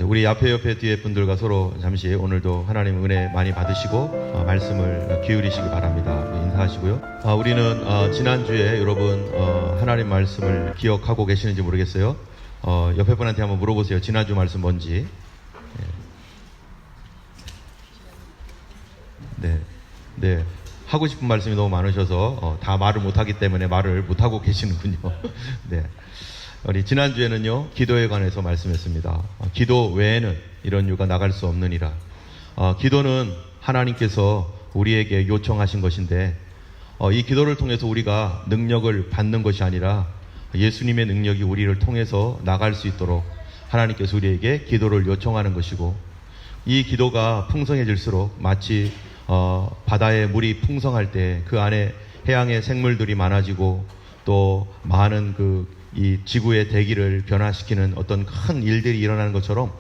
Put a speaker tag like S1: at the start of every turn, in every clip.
S1: 우리 옆에 뒤에 분들과 서로 잠시 오늘도 하나님 은혜 많이 받으시고 말씀을 기울이시기 바랍니다. 인사하시고요. 우리는 지난주에 여러분 하나님 말씀을 기억하고 계시는지 모르겠어요. 옆에 분한테 한번 물어보세요. 지난주 말씀 뭔지. 네. 하고 싶은 말씀이 너무 많으셔서 다 말을 못하기 때문에 말을 못하고 계시는군요. 네. 우리 지난주에는요, 기도에 관해서 말씀했습니다. 기도 외에는 이런 유가 나갈 수 없느니라. 기도는 하나님께서 우리에게 요청하신 것인데, 이 기도를 통해서 우리가 능력을 받는 것이 아니라 예수님의 능력이 우리를 통해서 나갈 수 있도록 하나님께서 우리에게 기도를 요청하는 것이고, 이 기도가 풍성해질수록 마치 바다에 물이 풍성할 때 그 안에 해양의 생물들이 많아지고 또 많은 이 지구의 대기를 변화시키는 어떤 큰 일들이 일어나는 것처럼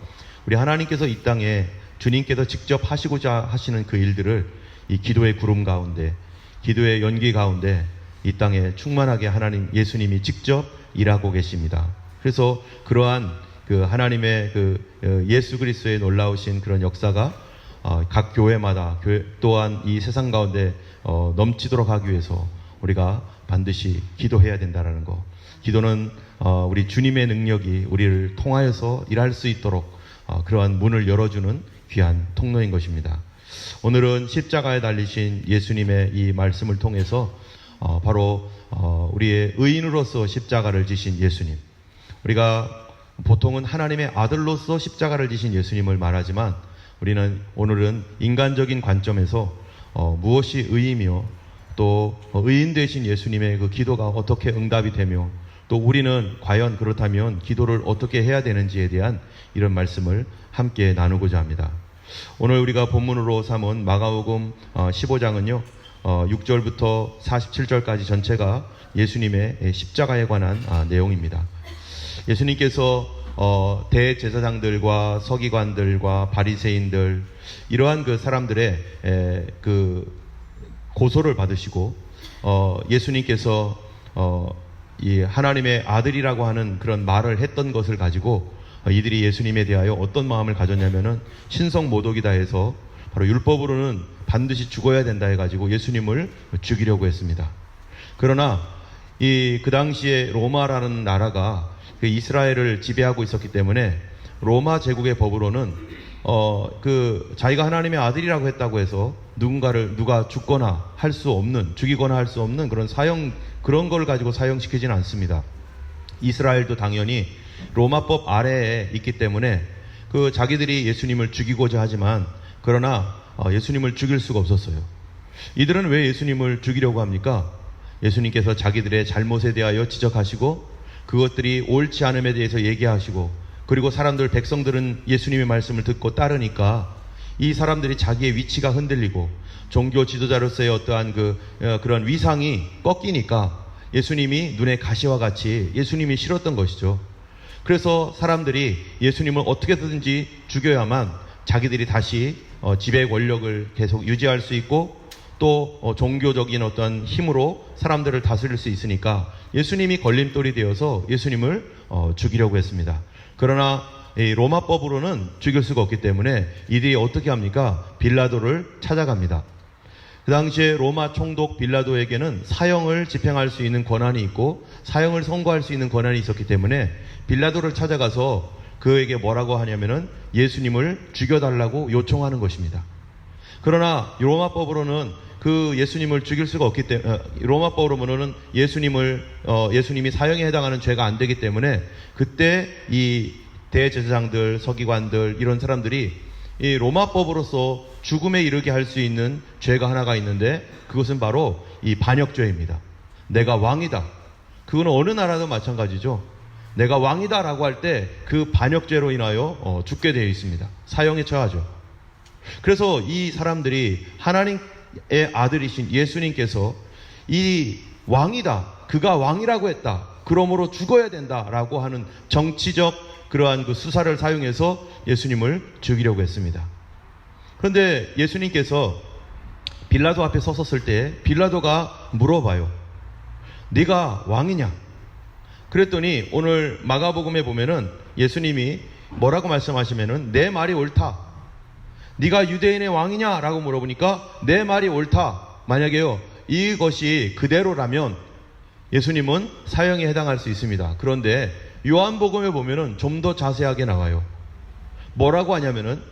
S1: 우리 하나님께서 이 땅에 주님께서 직접 하시고자 하시는 그 일들을 이 기도의 구름 가운데, 기도의 연기 가운데 이 땅에 충만하게 하나님 예수님이 직접 일하고 계십니다. 그래서 그러한 하나님의 예수 그리스도의 놀라우신 그런 역사가 각 교회마다 또한 이 세상 가운데 넘치도록 하기 위해서 우리가 반드시 기도해야 된다는 거. 기도는 우리 주님의 능력이 우리를 통하여서 일할 수 있도록 그러한 문을 열어주는 귀한 통로인 것입니다. 오늘은 십자가에 달리신 예수님의 이 말씀을 통해서 바로 우리의 의인으로서 십자가를 지신 예수님, 우리가 보통은 하나님의 아들로서 십자가를 지신 예수님을 말하지만 우리는 오늘은 인간적인 관점에서 무엇이 의이며 또 의인 되신 예수님의 그 기도가 어떻게 응답이 되며 또 우리는 과연 그렇다면 기도를 어떻게 해야 되는지에 대한 이런 말씀을 함께 나누고자 합니다. 오늘 우리가 본문으로 삼은 마가복음 15장은요 6절부터 47절까지 전체가 예수님의 십자가에 관한 내용입니다. 예수님께서 대제사장들과 서기관들과 바리새인들 이러한 그 사람들의 고소를 받으시고 예수님께서 이 하나님의 아들이라고 하는 그런 말을 했던 것을 가지고 이들이 예수님에 대하여 어떤 마음을 가졌냐면은 신성 모독이다 해서 바로 율법으로는 반드시 죽어야 된다 해가지고 예수님을 죽이려고 했습니다. 그러나 그 당시에 로마라는 나라가 이스라엘을 지배하고 있었기 때문에 로마 제국의 법으로는 자기가 하나님의 아들이라고 했다고 해서 누가 죽거나 할 수 없는, 죽이거나 할 수 없는 그런 걸 가지고 사형시키지는 않습니다. 이스라엘도 당연히 로마법 아래에 있기 때문에 자기들이 예수님을 죽이고자 하지만 그러나 예수님을 죽일 수가 없었어요. 이들은 왜 예수님을 죽이려고 합니까? 예수님께서 자기들의 잘못에 대하여 지적하시고 그것들이 옳지 않음에 대해서 얘기하시고 그리고 백성들은 예수님의 말씀을 듣고 따르니까 이 사람들이 자기의 위치가 흔들리고 종교 지도자로서의 어떠한 그런 위상이 꺾이니까 예수님이 눈에 가시와 같이 예수님이 싫었던 것이죠. 그래서 사람들이 예수님을 어떻게든지 죽여야만 자기들이 다시 지배 권력을 계속 유지할 수 있고 또 종교적인 어떤 힘으로 사람들을 다스릴 수 있으니까 예수님이 걸림돌이 되어서 예수님을 죽이려고 했습니다. 그러나 이 로마법으로는 죽일 수가 없기 때문에 이들이 어떻게 합니까? 빌라도를 찾아갑니다. 그 당시에 로마 총독 빌라도에게는 사형을 집행할 수 있는 권한이 있고 사형을 선고할 수 있는 권한이 있었기 때문에 빌라도를 찾아가서 그에게 뭐라고 하냐면은 예수님을 죽여달라고 요청하는 것입니다. 그러나 로마법으로는 예수님을 죽일 수가 없기 때문에 로마법으로는 예수님이 사형에 해당하는 죄가 안 되기 때문에 그때 이 대제사장들, 서기관들 이런 사람들이 이 로마법으로서 죽음에 이르게 할 수 있는 죄가 하나가 있는데 그것은 바로 이 반역죄입니다. 내가 왕이다. 그거는 어느 나라도 마찬가지죠. 내가 왕이다라고 할 때 그 반역죄로 인하여 죽게 되어 있습니다. 사형에 처하죠. 그래서 이 사람들이 하나님의 아들이신 예수님께서 이 왕이다. 그가 왕이라고 했다. 그러므로 죽어야 된다라고 하는 정치적 그러한 수사를 사용해서 예수님을 죽이려고 했습니다. 그런데 예수님께서 빌라도 앞에 섰을 때 빌라도가 물어봐요. 네가 왕이냐? 그랬더니 오늘 마가복음에 보면은 예수님이 뭐라고 말씀하시면은 내 말이 옳다. 네가 유대인의 왕이냐? 라고 물어보니까 내 말이 옳다. 만약에요, 이것이 그대로라면 예수님은 사형에 해당할 수 있습니다. 그런데 요한복음에 보면은 좀 더 자세하게 나와요. 뭐라고 하냐면은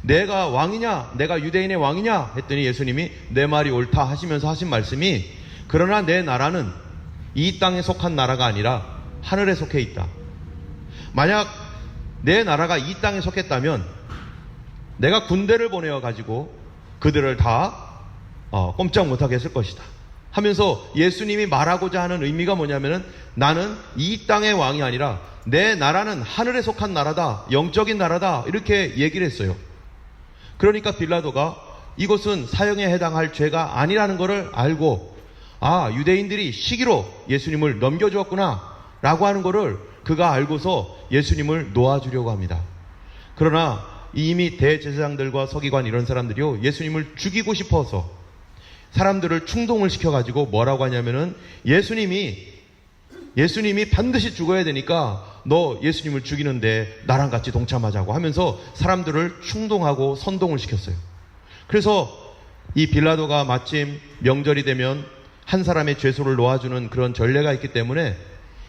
S1: 내가 왕이냐? 내가 유대인의 왕이냐? 했더니 예수님이 내 말이 옳다 하시면서 하신 말씀이, 그러나 내 나라는 이 땅에 속한 나라가 아니라 하늘에 속해 있다. 만약 내 나라가 이 땅에 속했다면 내가 군대를 보내어 가지고 그들을 다 꼼짝 못하게 했을 것이다 하면서 예수님이 말하고자 하는 의미가 뭐냐면은 나는 이 땅의 왕이 아니라 내 나라는 하늘에 속한 나라다, 영적인 나라다, 이렇게 얘기를 했어요. 그러니까 빌라도가 이것은 사형에 해당할 죄가 아니라는 것을 알고, 유대인들이 시기로 예수님을 넘겨주었구나 라고 하는 것을 그가 알고서 예수님을 놓아주려고 합니다. 그러나 이미 대제사장들과 서기관 이런 사람들이요, 예수님을 죽이고 싶어서 사람들을 충동을 시켜가지고 뭐라고 하냐면은 예수님이 반드시 죽어야 되니까 너 예수님을 죽이는데 나랑 같이 동참하자고 하면서 사람들을 충동하고 선동을 시켰어요. 그래서 이 빌라도가 마침 명절이 되면 한 사람의 죄수를 놓아주는 그런 전례가 있기 때문에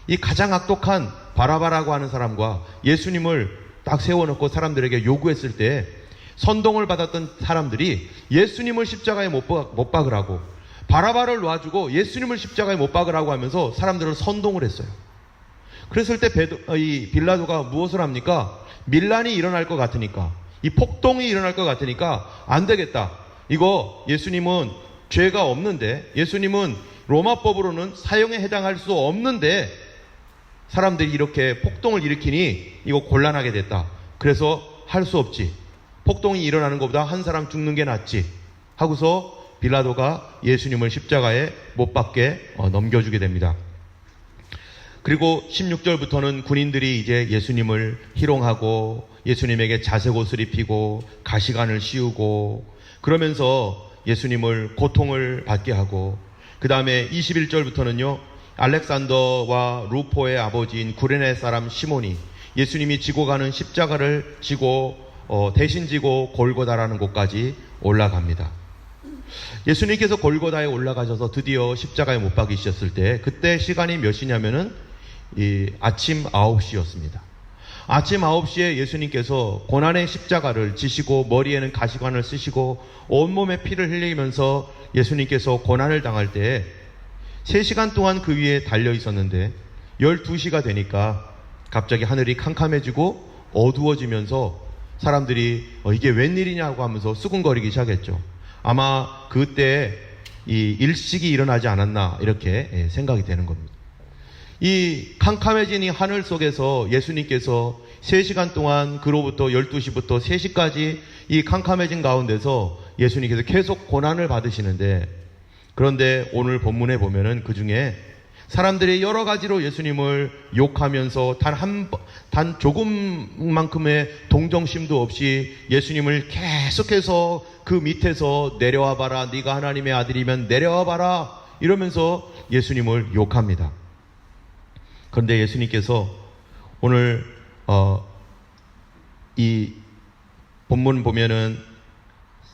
S1: 이 가장 악독한 바라바라고 하는 사람과 예수님을 딱 세워놓고 사람들에게 요구했을 때 선동을 받았던 사람들이 예수님을 십자가에 못 박으라고, 바라바를 놔주고 예수님을 십자가에 못 박으라고 하면서 사람들을 선동을 했어요. 그랬을 때 이 빌라도가 무엇을 합니까? 밀란이 일어날 것 같으니까, 이 폭동이 일어날 것 같으니까 안 되겠다. 이거 예수님은 죄가 없는데, 예수님은 로마법으로는 사형에 해당할 수 없는데 사람들이 이렇게 폭동을 일으키니 이거 곤란하게 됐다. 그래서 할 수 없지. 폭동이 일어나는 것보다 한 사람 죽는 게 낫지 하고서 빌라도가 예수님을 십자가에 못 박게 넘겨주게 됩니다. 그리고 16절부터는 군인들이 이제 예수님을 희롱하고 예수님에게 자색 옷을 입히고 가시관을 씌우고 그러면서 예수님을 고통을 받게 하고, 그 다음에 21절부터는요, 알렉산더와 루포의 아버지인 구레네 사람 시몬이 예수님이 지고 가는 십자가를 지고 대신 지고 골고다라는 곳까지 올라갑니다. 예수님께서 골고다에 올라가셔서 드디어 십자가에 못 박이셨을 때 그때 시간이 몇 시냐면은 아침 9시였습니다. 아침 9시에 예수님께서 고난의 십자가를 지시고 머리에는 가시관을 쓰시고 온몸에 피를 흘리면서 예수님께서 고난을 당할 때 3시간 동안 그 위에 달려 있었는데 12시가 되니까 갑자기 하늘이 캄캄해지고 어두워지면서 사람들이 이게 웬일이냐고 하면서 수군거리기 시작했죠. 아마 그때 이 일식이 일어나지 않았나 이렇게 생각이 되는 겁니다. 이 캄캄해진 이 하늘 속에서 예수님께서 3시간 동안 그로부터 12시부터 3시까지 이 캄캄해진 가운데서 예수님께서 계속 고난을 받으시는데, 그런데 오늘 본문에 보면은 그 중에 사람들이 여러 가지로 예수님을 욕하면서 단 조금만큼의 동정심도 없이 예수님을 계속해서 그 밑에서 내려와 봐라, 네가 하나님의 아들이면 내려와 봐라 이러면서 예수님을 욕합니다. 그런데 예수님께서 오늘 이 본문 보면은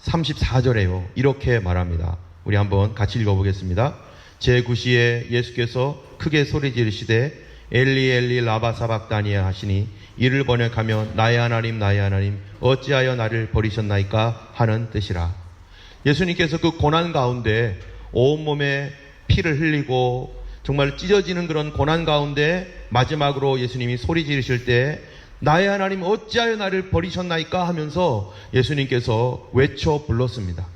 S1: 34절에요. 이렇게 말합니다. 우리 한번 같이 읽어보겠습니다. 제9시에 예수께서 크게 소리 지르시되 엘리 엘리 라바 사박다니아 하시니 이를 번역하면 나의 하나님 나의 하나님 어찌하여 나를 버리셨나이까 하는 뜻이라. 예수님께서 그 고난 가운데 온몸에 피를 흘리고 정말 찢어지는 그런 고난 가운데 마지막으로 예수님이 소리 지르실 때 나의 하나님 어찌하여 나를 버리셨나이까 하면서 예수님께서 외쳐 불렀습니다.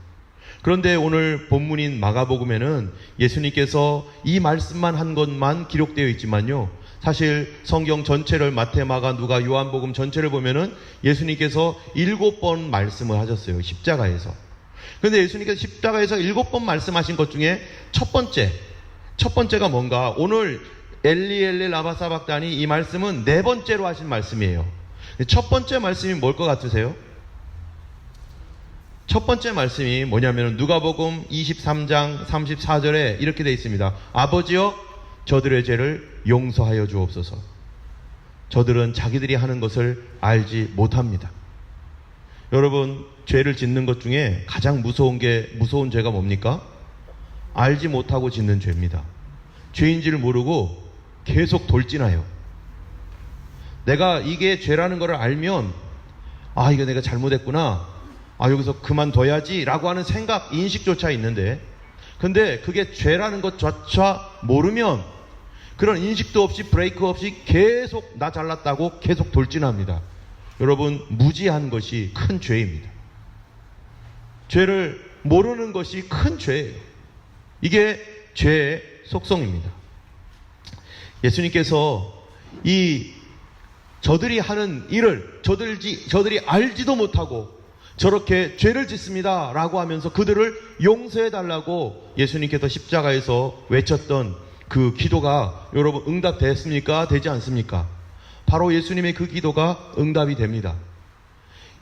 S1: 그런데 오늘 본문인 마가복음에는 예수님께서 이 말씀만 한 것만 기록되어 있지만요, 사실 성경 전체를 마태, 마가, 누가, 요한복음 전체를 보면은 예수님께서 7번 말씀을 하셨어요. 십자가에서. 그런데 예수님께서 십자가에서 7번 말씀하신 것 중에 첫 번째가 뭔가, 오늘 엘리 엘리 라마 사박다니 이 말씀은 4번째로 하신 말씀이에요. 첫 번째 말씀이 뭘 것 같으세요? 첫 번째 말씀이 뭐냐면 누가복음 23장 34절에 이렇게 되어 있습니다. 아버지여 저들의 죄를 용서하여 주옵소서. 저들은 자기들이 하는 것을 알지 못합니다. 여러분, 죄를 짓는 것 중에 가장 무서운 죄가 뭡니까? 알지 못하고 짓는 죄입니다. 죄인지를 모르고 계속 돌진해요. 내가 이게 죄라는 것을 알면, 아, 이거 내가 잘못했구나, 아, 여기서 그만둬야지 라고 하는 생각, 인식조차 있는데, 근데 그게 죄라는 것조차 모르면 그런 인식도 없이 브레이크 없이 계속 나 잘났다고 계속 돌진합니다. 여러분, 무지한 것이 큰 죄입니다. 죄를 모르는 것이 큰 죄예요. 이게 죄의 속성입니다. 예수님께서 저들이 하는 일을 저들이 알지도 못하고 저렇게 죄를 짓습니다 라고 하면서 그들을 용서해 달라고 예수님께서 십자가에서 외쳤던 그 기도가 여러분 응답됐습니까? 되지 않습니까? 바로 예수님의 그 기도가 응답이 됩니다.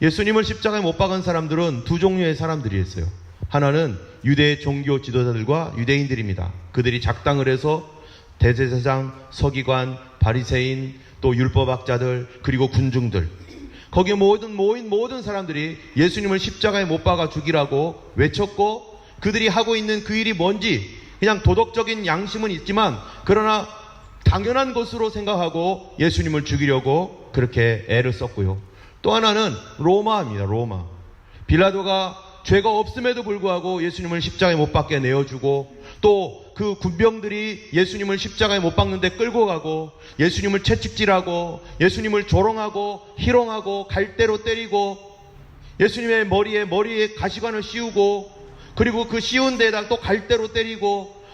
S1: 예수님을 십자가에 못 박은 사람들은 두 종류의 사람들이었어요. 하나는 유대 종교 지도자들과 유대인들입니다. 그들이 작당을 해서 대제사장, 서기관, 바리새인, 또 율법학자들, 그리고 군중들, 거기에 모인 모든 사람들이 예수님을 십자가에 못 박아 죽이라고 외쳤고, 그들이 하고 있는 그 일이 뭔지 그냥 도덕적인 양심은 있지만 그러나 당연한 것으로 생각하고 예수님을 죽이려고 그렇게 애를 썼고요. 또 하나는 로마입니다. 로마. 빌라도가 죄가 없음에도 불구하고 예수님을 십자가에 못 박게 내어주고, 또 그 군병들이 예수님을 십자가에 못 박는데 끌고 가고 예수님을 채찍질하고 예수님을 조롱하고 희롱하고 갈대로 때리고 예수님의 머리에 가시관을 씌우고, 그리고 그 씌운 데에다 또 갈대로 때리고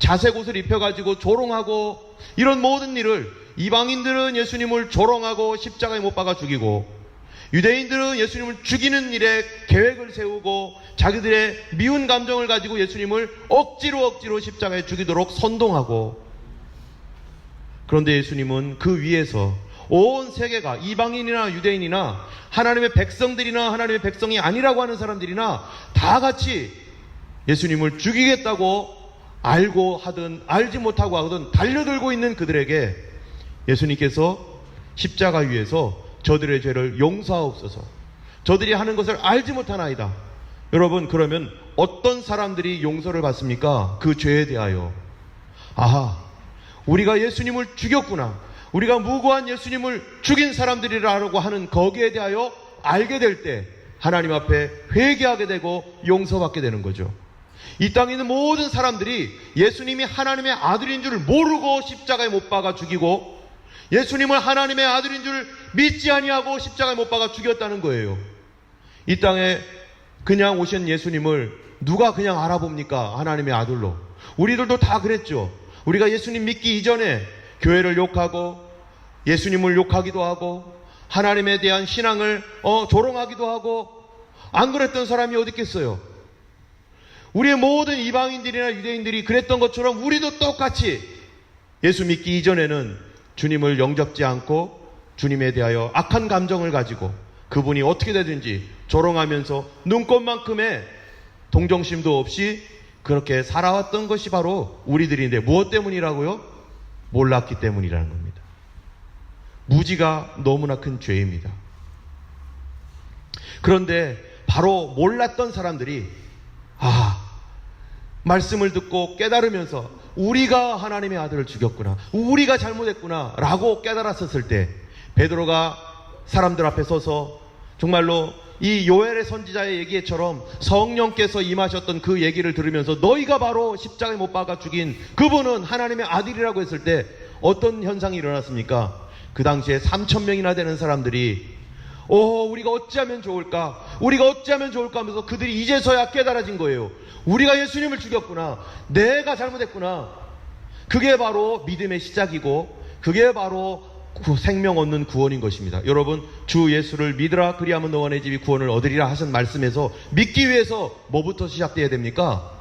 S1: 자색 옷을 입혀가지고 조롱하고, 이런 모든 일을 이방인들은 예수님을 조롱하고 십자가에 못 박아 죽이고, 유대인들은 예수님을 죽이는 일에 계획을 세우고 자기들의 미운 감정을 가지고 예수님을 억지로 십자가에 죽이도록 선동하고, 그런데 예수님은 그 위에서 온 세계가, 이방인이나 유대인이나 하나님의 백성들이나 하나님의 백성이 아니라고 하는 사람들이나 다 같이 예수님을 죽이겠다고 알고 하든 알지 못하고 하든 달려들고 있는 그들에게 예수님께서 십자가 위에서 저들의 죄를 용서하옵소서, 저들이 하는 것을 알지 못하나이다. 여러분, 그러면 어떤 사람들이 용서를 받습니까? 그 죄에 대하여. 아하, 우리가 예수님을 죽였구나, 우리가 무고한 예수님을 죽인 사람들이라고 하는 거기에 대하여 알게 될 때 하나님 앞에 회개하게 되고 용서받게 되는 거죠. 이 땅에 있는 모든 사람들이 예수님이 하나님의 아들인 줄 모르고 십자가에 못 박아 죽이고, 예수님을 하나님의 아들인 줄 믿지 아니하고 십자가에 못 박아 죽였다는 거예요. 이 땅에 그냥 오신 예수님을 누가 그냥 알아봅니까? 하나님의 아들로. 우리들도 다 그랬죠. 우리가 예수님 믿기 이전에 교회를 욕하고 예수님을 욕하기도 하고 하나님에 대한 신앙을 조롱하기도 하고, 안 그랬던 사람이 어디 있겠어요? 우리의 모든 이방인들이나 유대인들이 그랬던 것처럼 우리도 똑같이 예수 믿기 이전에는 주님을 영접지 않고 주님에 대하여 악한 감정을 가지고 그분이 어떻게 되든지 조롱하면서 눈꽃만큼의 동정심도 없이 그렇게 살아왔던 것이 바로 우리들인데, 무엇 때문이라고요? 몰랐기 때문이라는 겁니다. 무지가 너무나 큰 죄입니다. 그런데 바로 몰랐던 사람들이 말씀을 듣고 깨달으면서 우리가 하나님의 아들을 죽였구나, 우리가 잘못했구나 라고 깨달았었을 때, 베드로가 사람들 앞에 서서 정말로 이 요엘의 선지자의 얘기처럼 성령께서 임하셨던 그 얘기를 들으면서 너희가 바로 십자가에 못 박아 죽인 그분은 하나님의 아들이라고 했을 때 어떤 현상이 일어났습니까? 그 당시에 3,000명이나 되는 사람들이 우리가 어찌하면 좋을까, 우리가 어찌하면 좋을까 하면서 그들이 이제서야 깨달아진 거예요. 우리가 예수님을 죽였구나, 내가 잘못했구나. 그게 바로 믿음의 시작이고 그게 바로 생명 얻는 구원인 것입니다. 여러분, 주 예수를 믿으라 그리하면 너와 내 집이 구원을 얻으리라 하신 말씀에서 믿기 위해서 뭐부터 시작돼야 됩니까?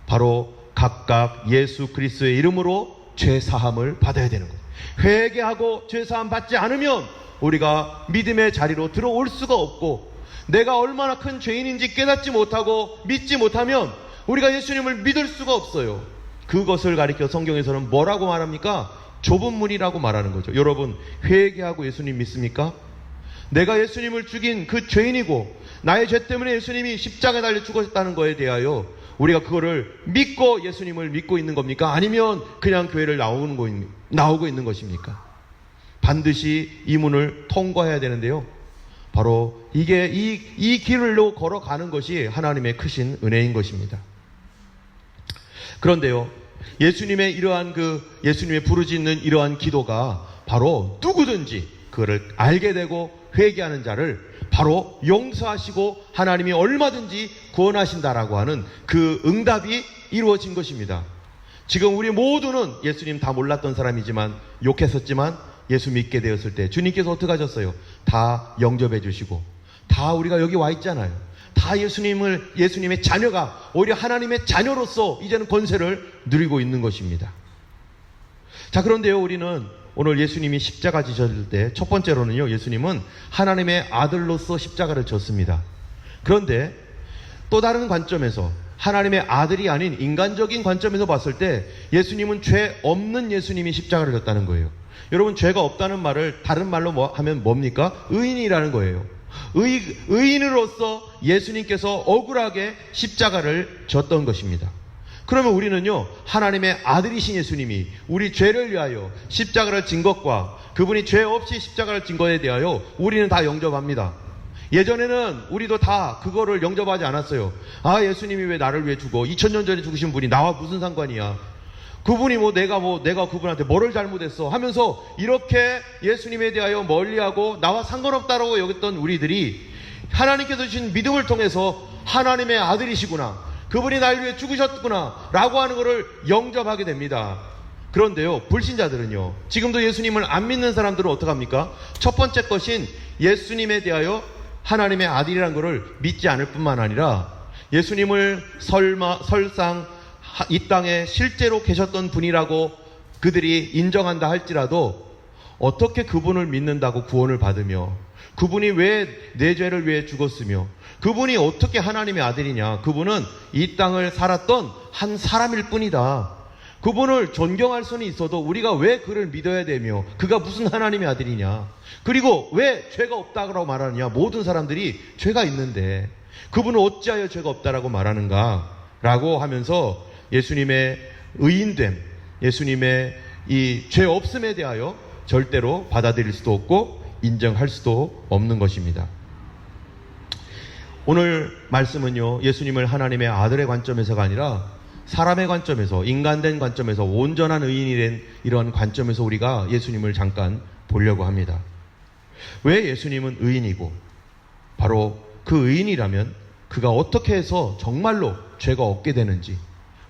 S1: 바로 각각 예수 그리스도의 이름으로 죄 사함을 받아야 되는 거예요. 회개하고 죄 사함 받지 않으면 우리가 믿음의 자리로 들어올 수가 없고, 내가 얼마나 큰 죄인인지 깨닫지 못하고 믿지 못하면 우리가 예수님을 믿을 수가 없어요. 그것을 가리켜 성경에서는 뭐라고 말합니까? 좁은 문이라고 말하는 거죠. 여러분, 회개하고 예수님 믿습니까? 내가 예수님을 죽인 그 죄인이고 나의 죄 때문에 예수님이 십자가에 달려 죽으셨다는 거에 대하여 우리가 그거를 믿고 예수님을 믿고 있는 겁니까? 아니면 그냥 교회를 나오고 있는 것입니까? 반드시 이 문을 통과해야 되는데요. 바로 이게 이 길로 걸어가는 것이 하나님의 크신 은혜인 것입니다. 그런데요, 예수님의 이러한 예수님의 부르짖는 이러한 기도가 바로 누구든지 그거를 알게 되고 회개하는 자를 바로 용서하시고 하나님이 얼마든지 구원하신다라고 하는 그 응답이 이루어진 것입니다. 지금 우리 모두는 예수님 다 몰랐던 사람이지만, 욕했었지만 예수 믿게 되었을 때 주님께서 어떻게 하셨어요? 다 영접해 주시고, 다 우리가 여기 와 있잖아요. 다 예수님의 자녀가 오히려 하나님의 자녀로서 이제는 권세를 누리고 있는 것입니다. 자, 그런데요, 우리는 오늘 예수님이 십자가 지셨을 때 첫 번째로는요, 예수님은 하나님의 아들로서 십자가를 졌습니다. 그런데 또 다른 관점에서, 하나님의 아들이 아닌 인간적인 관점에서 봤을 때 예수님은 죄 없는 예수님이 십자가를 졌다는 거예요. 여러분, 죄가 없다는 말을 다른 말로 하면 뭡니까? 의인이라는 거예요. 의인으로서 예수님께서 억울하게 십자가를 졌던 것입니다. 그러면 우리는요, 하나님의 아들이신 예수님이 우리 죄를 위하여 십자가를 진 것과 그분이 죄 없이 십자가를 진 것에 대하여 우리는 다 영접합니다. 예전에는 우리도 다 그거를 영접하지 않았어요. 아, 예수님이 왜 나를 위해 죽어? 2000년 전에 죽으신 분이 나와 무슨 상관이야? 그분이 내가 그분한테 뭐를 잘못했어? 하면서 이렇게 예수님에 대하여 멀리하고 나와 상관없다라고 여겼던 우리들이 하나님께서 주신 믿음을 통해서 하나님의 아들이시구나, 그분이 날 위해 죽으셨구나 라고 하는 것을 영접하게 됩니다. 그런데요, 불신자들은요, 지금도 예수님을 안 믿는 사람들은 어떡합니까? 첫 번째 것인 예수님에 대하여 하나님의 아들이라는 것을 믿지 않을 뿐만 아니라 예수님을 설상 이 땅에 실제로 계셨던 분이라고 그들이 인정한다 할지라도 어떻게 그분을 믿는다고 구원을 받으며, 그분이 왜 내 죄를 위해 죽었으며, 그분이 어떻게 하나님의 아들이냐, 그분은 이 땅을 살았던 한 사람일 뿐이다, 그분을 존경할 수는 있어도 우리가 왜 그를 믿어야 되며 그가 무슨 하나님의 아들이냐, 그리고 왜 죄가 없다고 말하느냐, 모든 사람들이 죄가 있는데 그분은 어찌하여 죄가 없다라고 말하는가 라고 하면서 예수님의 의인됨, 예수님의 이 죄 없음에 대하여 절대로 받아들일 수도 없고 인정할 수도 없는 것입니다. 오늘 말씀은요, 예수님을 하나님의 아들의 관점에서가 아니라 사람의 관점에서, 인간된 관점에서, 온전한 의인이 된 이러한 관점에서 우리가 예수님을 잠깐 보려고 합니다. 왜 예수님은 의인이고, 바로 그 의인이라면 그가 어떻게 해서 정말로 죄가 없게 되는지,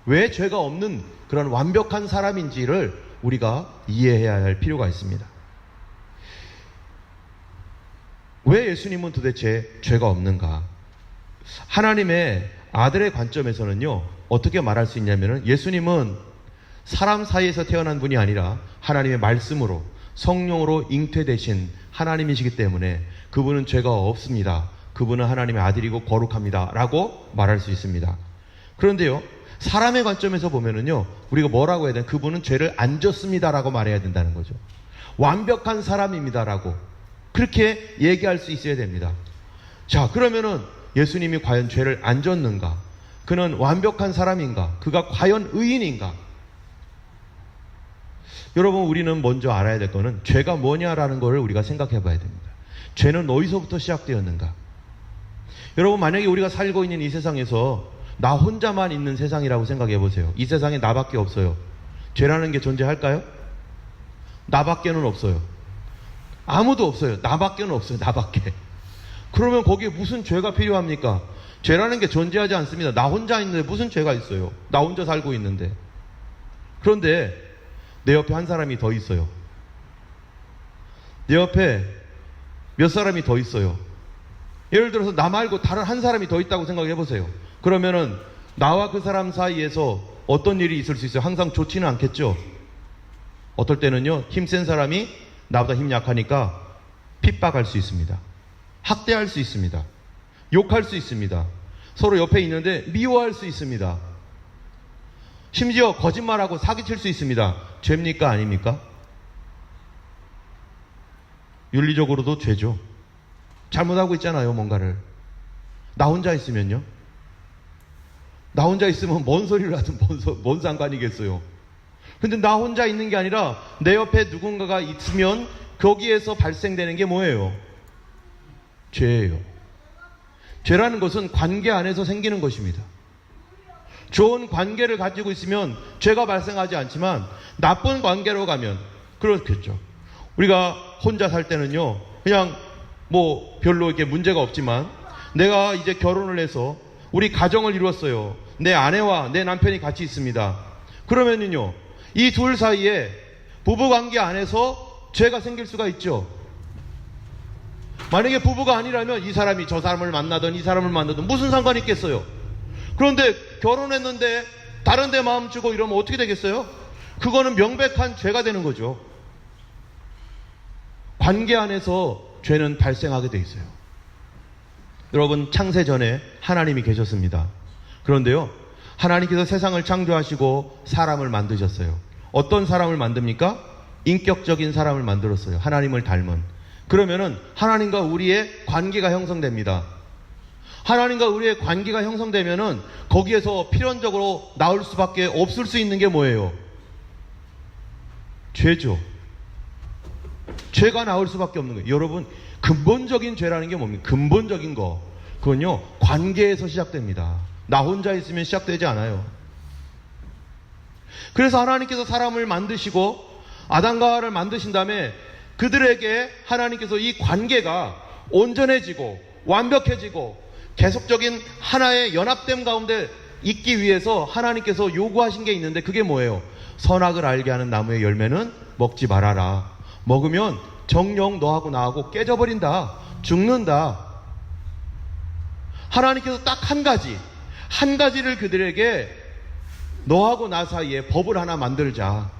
S1: 왜 죄가 없는 그런 완벽한 사람인지를 우리가 이해해야 할 필요가 있습니다. 왜 예수님은 도대체 죄가 없는가? 하나님의 아들의 관점에서는요, 어떻게 말할 수 있냐면은, 예수님은 사람 사이에서 태어난 분이 아니라 하나님의 말씀으로 성령으로 잉태되신 하나님이시기 때문에 그분은 죄가 없습니다, 그분은 하나님의 아들이고 거룩합니다 라고 말할 수 있습니다. 그런데요, 사람의 관점에서 보면은요, 우리가 뭐라고 해야 되나? 그분은 죄를 안 졌습니다 라고 말해야 된다는 거죠. 완벽한 사람입니다 라고 그렇게 얘기할 수 있어야 됩니다. 자, 그러면은 예수님이 과연 죄를 안 졌는가? 그는 완벽한 사람인가? 그가 과연 의인인가? 여러분, 우리는 먼저 알아야 될 거는 죄가 뭐냐라는 것을 우리가 생각해 봐야 됩니다. 죄는 어디서부터 시작되었는가? 여러분, 만약에 우리가 살고 있는 이 세상에서 나 혼자만 있는 세상이라고 생각해 보세요. 이 세상에 나밖에 없어요. 죄라는 게 존재할까요? 나밖에는 없어요. 아무도 없어요. 나밖에는 없어요. 나밖에. 그러면 거기에 무슨 죄가 필요합니까? 죄라는 게 존재하지 않습니다. 나 혼자 있는데 무슨 죄가 있어요? 나 혼자 살고 있는데. 그런데 내 옆에 한 사람이 더 있어요. 내 옆에 몇 사람이 더 있어요. 예를 들어서 나 말고 다른 한 사람이 더 있다고 생각해 보세요. 그러면은 나와 그 사람 사이에서 어떤 일이 있을 수 있어요? 항상 좋지는 않겠죠? 어떨 때는요, 힘센 사람이 나보다 힘 약하니까 핍박할 수 있습니다. 학대할 수 있습니다. 욕할 수 있습니다. 서로 옆에 있는데 미워할 수 있습니다. 심지어 거짓말하고 사기칠 수 있습니다. 죄입니까? 아닙니까? 윤리적으로도 죄죠. 잘못하고 있잖아요, 뭔가를. 나 혼자 있으면요? 나 혼자 있으면 뭔 소리를 하든 뭔 상관이겠어요. 근데 나 혼자 있는 게 아니라 내 옆에 누군가가 있으면 거기에서 발생되는 게 뭐예요? 죄예요. 죄라는 것은 관계 안에서 생기는 것입니다. 좋은 관계를 가지고 있으면 죄가 발생하지 않지만 나쁜 관계로 가면 그렇겠죠. 우리가 혼자 살 때는요, 그냥 뭐 별로 이렇게 문제가 없지만 내가 이제 결혼을 해서 우리 가정을 이루었어요. 내 아내와 내 남편이 같이 있습니다. 그러면은요, 이 둘 사이에 부부관계 안에서 죄가 생길 수가 있죠. 만약에 부부가 아니라면 이 사람이 저 사람을 만나든 이 사람을 만나든 무슨 상관이 있겠어요. 그런데 결혼했는데 다른 데 마음 주고 이러면 어떻게 되겠어요? 그거는 명백한 죄가 되는 거죠. 관계 안에서 죄는 발생하게 돼 있어요. 여러분, 창세 전에 하나님이 계셨습니다. 그런데요, 하나님께서 세상을 창조하시고 사람을 만드셨어요. 어떤 사람을 만듭니까? 인격적인 사람을 만들었어요. 하나님을 닮은. 그러면은 하나님과 우리의 관계가 형성됩니다. 하나님과 우리의 관계가 형성되면은 거기에서 필연적으로 나올 수밖에 없을 수 있는 게 뭐예요? 죄죠. 죄가 나올 수밖에 없는 거예요. 여러분, 근본적인 죄라는 게 뭡니까? 근본적인 거. 그건요, 관계에서 시작됩니다. 나 혼자 있으면 시작되지 않아요. 그래서 하나님께서 사람을 만드시고 아담과 하와를 만드신 다음에 그들에게 하나님께서 이 관계가 온전해지고 완벽해지고 계속적인 하나의 연합됨 가운데 있기 위해서 하나님께서 요구하신 게 있는데 그게 뭐예요? 선악을 알게 하는 나무의 열매는 먹지 말아라. 먹으면 정녕 너하고 나하고 깨져버린다. 죽는다. 하나님께서 딱 한 가지를 그들에게 너하고 나 사이에 법을 하나 만들자.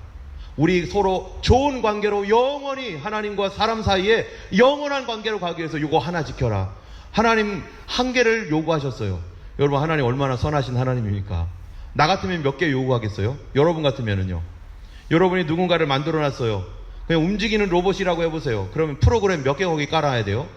S1: 우리 서로 좋은 관계로 영원히 하나님과 사람 사이에 영원한 관계로 가기 위해서 이거 하나 지켜라. 하나님 한 개를 요구하셨어요. 여러분, 하나님 얼마나 선하신 하나님입니까? 나 같으면 몇 개 요구하겠어요? 여러분 같으면은요. 여러분이 누군가를 만들어 놨어요. 그냥 움직이는 로봇이라고 해보세요. 그러면 프로그램 몇 개 거기 깔아야 돼요?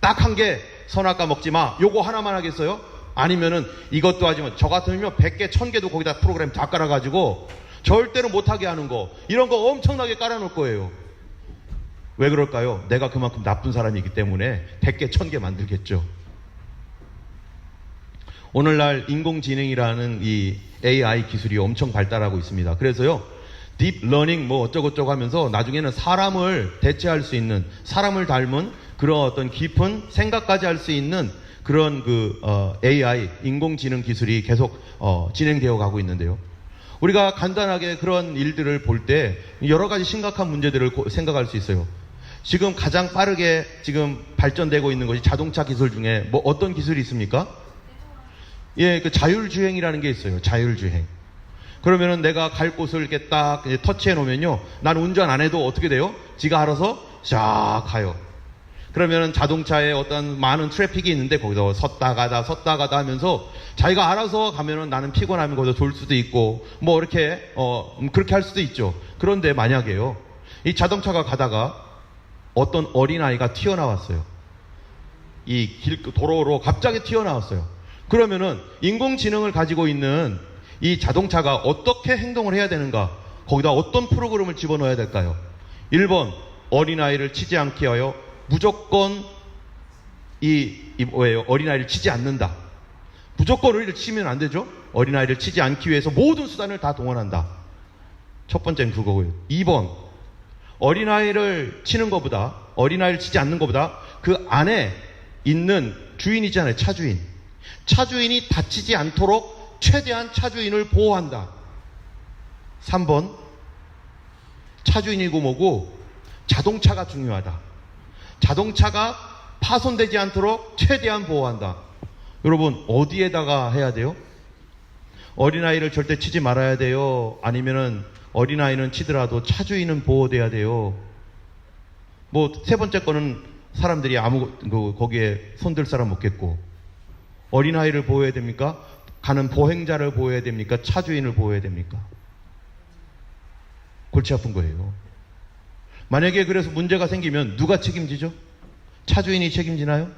S1: 딱 한 개, 선악과 먹지 마. 요거 하나만 하겠어요? 아니면은 이것도 하지만 저 같으면 100개, 1000개도 거기다 프로그램 다 깔아가지고 절대로 못하게 하는 거, 이런 거 엄청나게 깔아놓을 거예요. 왜 그럴까요? 내가 그만큼 나쁜 사람이기 때문에 100개, 1000개 만들겠죠. 오늘날 인공지능이라는 이 AI 기술이 엄청 발달하고 있습니다. 그래서요, 딥러닝 뭐 어쩌고저쩌고 하면서 나중에는 사람을 대체할 수 있는, 사람을 닮은 그런 어떤 깊은 생각까지 할 수 있는 그런 AI, 인공지능 기술이 계속 진행되어 가고 있는데요. 우리가 간단하게 그런 일들을 볼 때 여러 가지 심각한 문제들을 생각할 수 있어요. 지금 가장 빠르게 지금 발전되고 있는 것이 자동차 기술 중에 뭐 어떤 기술이 있습니까? 예, 그 자율주행이라는 게 있어요. 자율주행. 그러면은 내가 갈 곳을 이렇게 딱 터치해 놓으면요, 난 운전 안 해도 어떻게 돼요? 지가 알아서 쫙 가요. 그러면은 자동차에 어떤 많은 트래픽이 있는데 거기서 섰다 가다 하면서 자기가 알아서 가면은 나는 피곤하면 거기서 졸 수도 있고 뭐 이렇게 그렇게 할 수도 있죠. 그런데 만약에요, 이 자동차가 가다가 어떤 어린아이가 튀어나왔어요. 이 도로로 갑자기 튀어나왔어요. 그러면은 인공지능을 가지고 있는 이 자동차가 어떻게 행동을 해야 되는가? 거기다 어떤 프로그램을 집어넣어야 될까요? 1번, 어린아이를 치지 않게 하여 무조건 어린아이를 치지 않는다. 무조건 어린아이를 치면 안 되죠? 어린아이를 치지 않기 위해서 모든 수단을 다 동원한다. 첫 번째는 그거고요. 2번, 어린아이를 치는 것보다, 어린아이를 치지 않는 것보다 그 안에 있는 주인 있잖아요. 차주인. 차주인이 다치지 않도록 최대한 차주인을 보호한다. 3번, 차주인이고 뭐고 자동차가 중요하다. 자동차가 파손되지 않도록 최대한 보호한다. 여러분, 어디에다가 해야 돼요? 어린아이를 절대 치지 말아야 돼요? 아니면은 어린아이는 치더라도 차주인은 보호돼야 돼요? 뭐 세 번째 거는 사람들이 거기에 손들 사람 없겠고, 어린아이를 보호해야 됩니까? 가는 보행자를 보호해야 됩니까? 차주인을 보호해야 됩니까? 골치 아픈 거예요. 만약에 그래서 문제가 생기면 누가 책임지죠? 차주인이 책임지나요?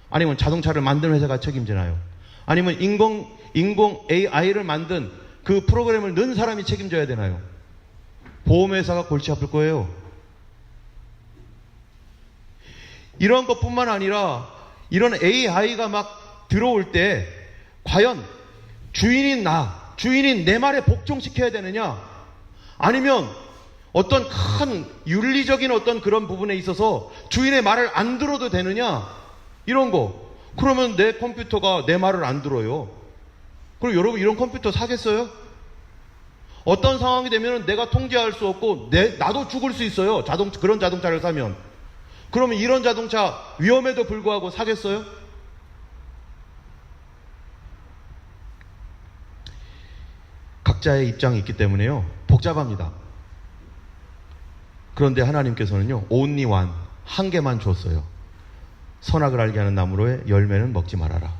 S1: 아니면 자동차를 만든 회사가 책임지나요? 아니면 인공 AI를 만든 그 프로그램을 넣은 사람이 책임져야 되나요? 보험회사가 골치 아플 거예요. 이런 것뿐만 아니라 이런 AI가 막 들어올 때 과연 주인인 내 말에 복종시켜야 되느냐? 아니면 어떤 큰 윤리적인 어떤 그런 부분에 있어서 주인의 말을 안 들어도 되느냐? 이런 거. 그러면 내 컴퓨터가 내 말을 안 들어요. 그럼 여러분 이런 컴퓨터 사겠어요? 어떤 상황이 되면 내가 통제할 수 없고 나도 죽을 수 있어요. 그런 자동차를 사면. 그러면 이런 자동차 위험에도 불구하고 사겠어요? 각자의 입장이 있기 때문에요. 복잡합니다. 그런데 하나님께서는요, only one, 한 개만 줬어요. 선악을 알게 하는 나무로의 열매는 먹지 말아라.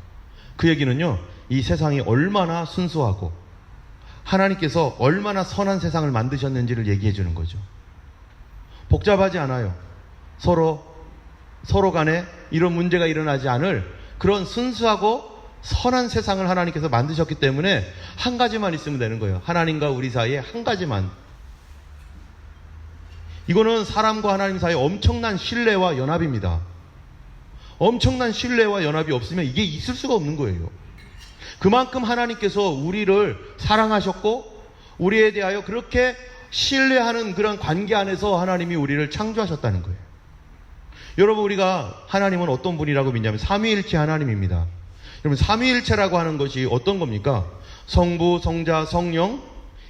S1: 그 얘기는요, 이 세상이 얼마나 순수하고 하나님께서 얼마나 선한 세상을 만드셨는지를 얘기해 주는 거죠. 복잡하지 않아요. 서로 간에 이런 문제가 일어나지 않을 그런 순수하고 선한 세상을 하나님께서 만드셨기 때문에 한 가지만 있으면 되는 거예요. 하나님과 우리 사이에 한 가지만. 이거는 사람과 하나님 사이에 엄청난 신뢰와 연합입니다. 엄청난 신뢰와 연합이 없으면 이게 있을 수가 없는 거예요. 그만큼 하나님께서 우리를 사랑하셨고 우리에 대하여 그렇게 신뢰하는 그런 관계 안에서 하나님이 우리를 창조하셨다는 거예요. 여러분, 우리가 하나님은 어떤 분이라고 믿냐면 삼위일체 하나님입니다. 여러분, 삼위일체라고 하는 것이 어떤 겁니까? 성부, 성자, 성령,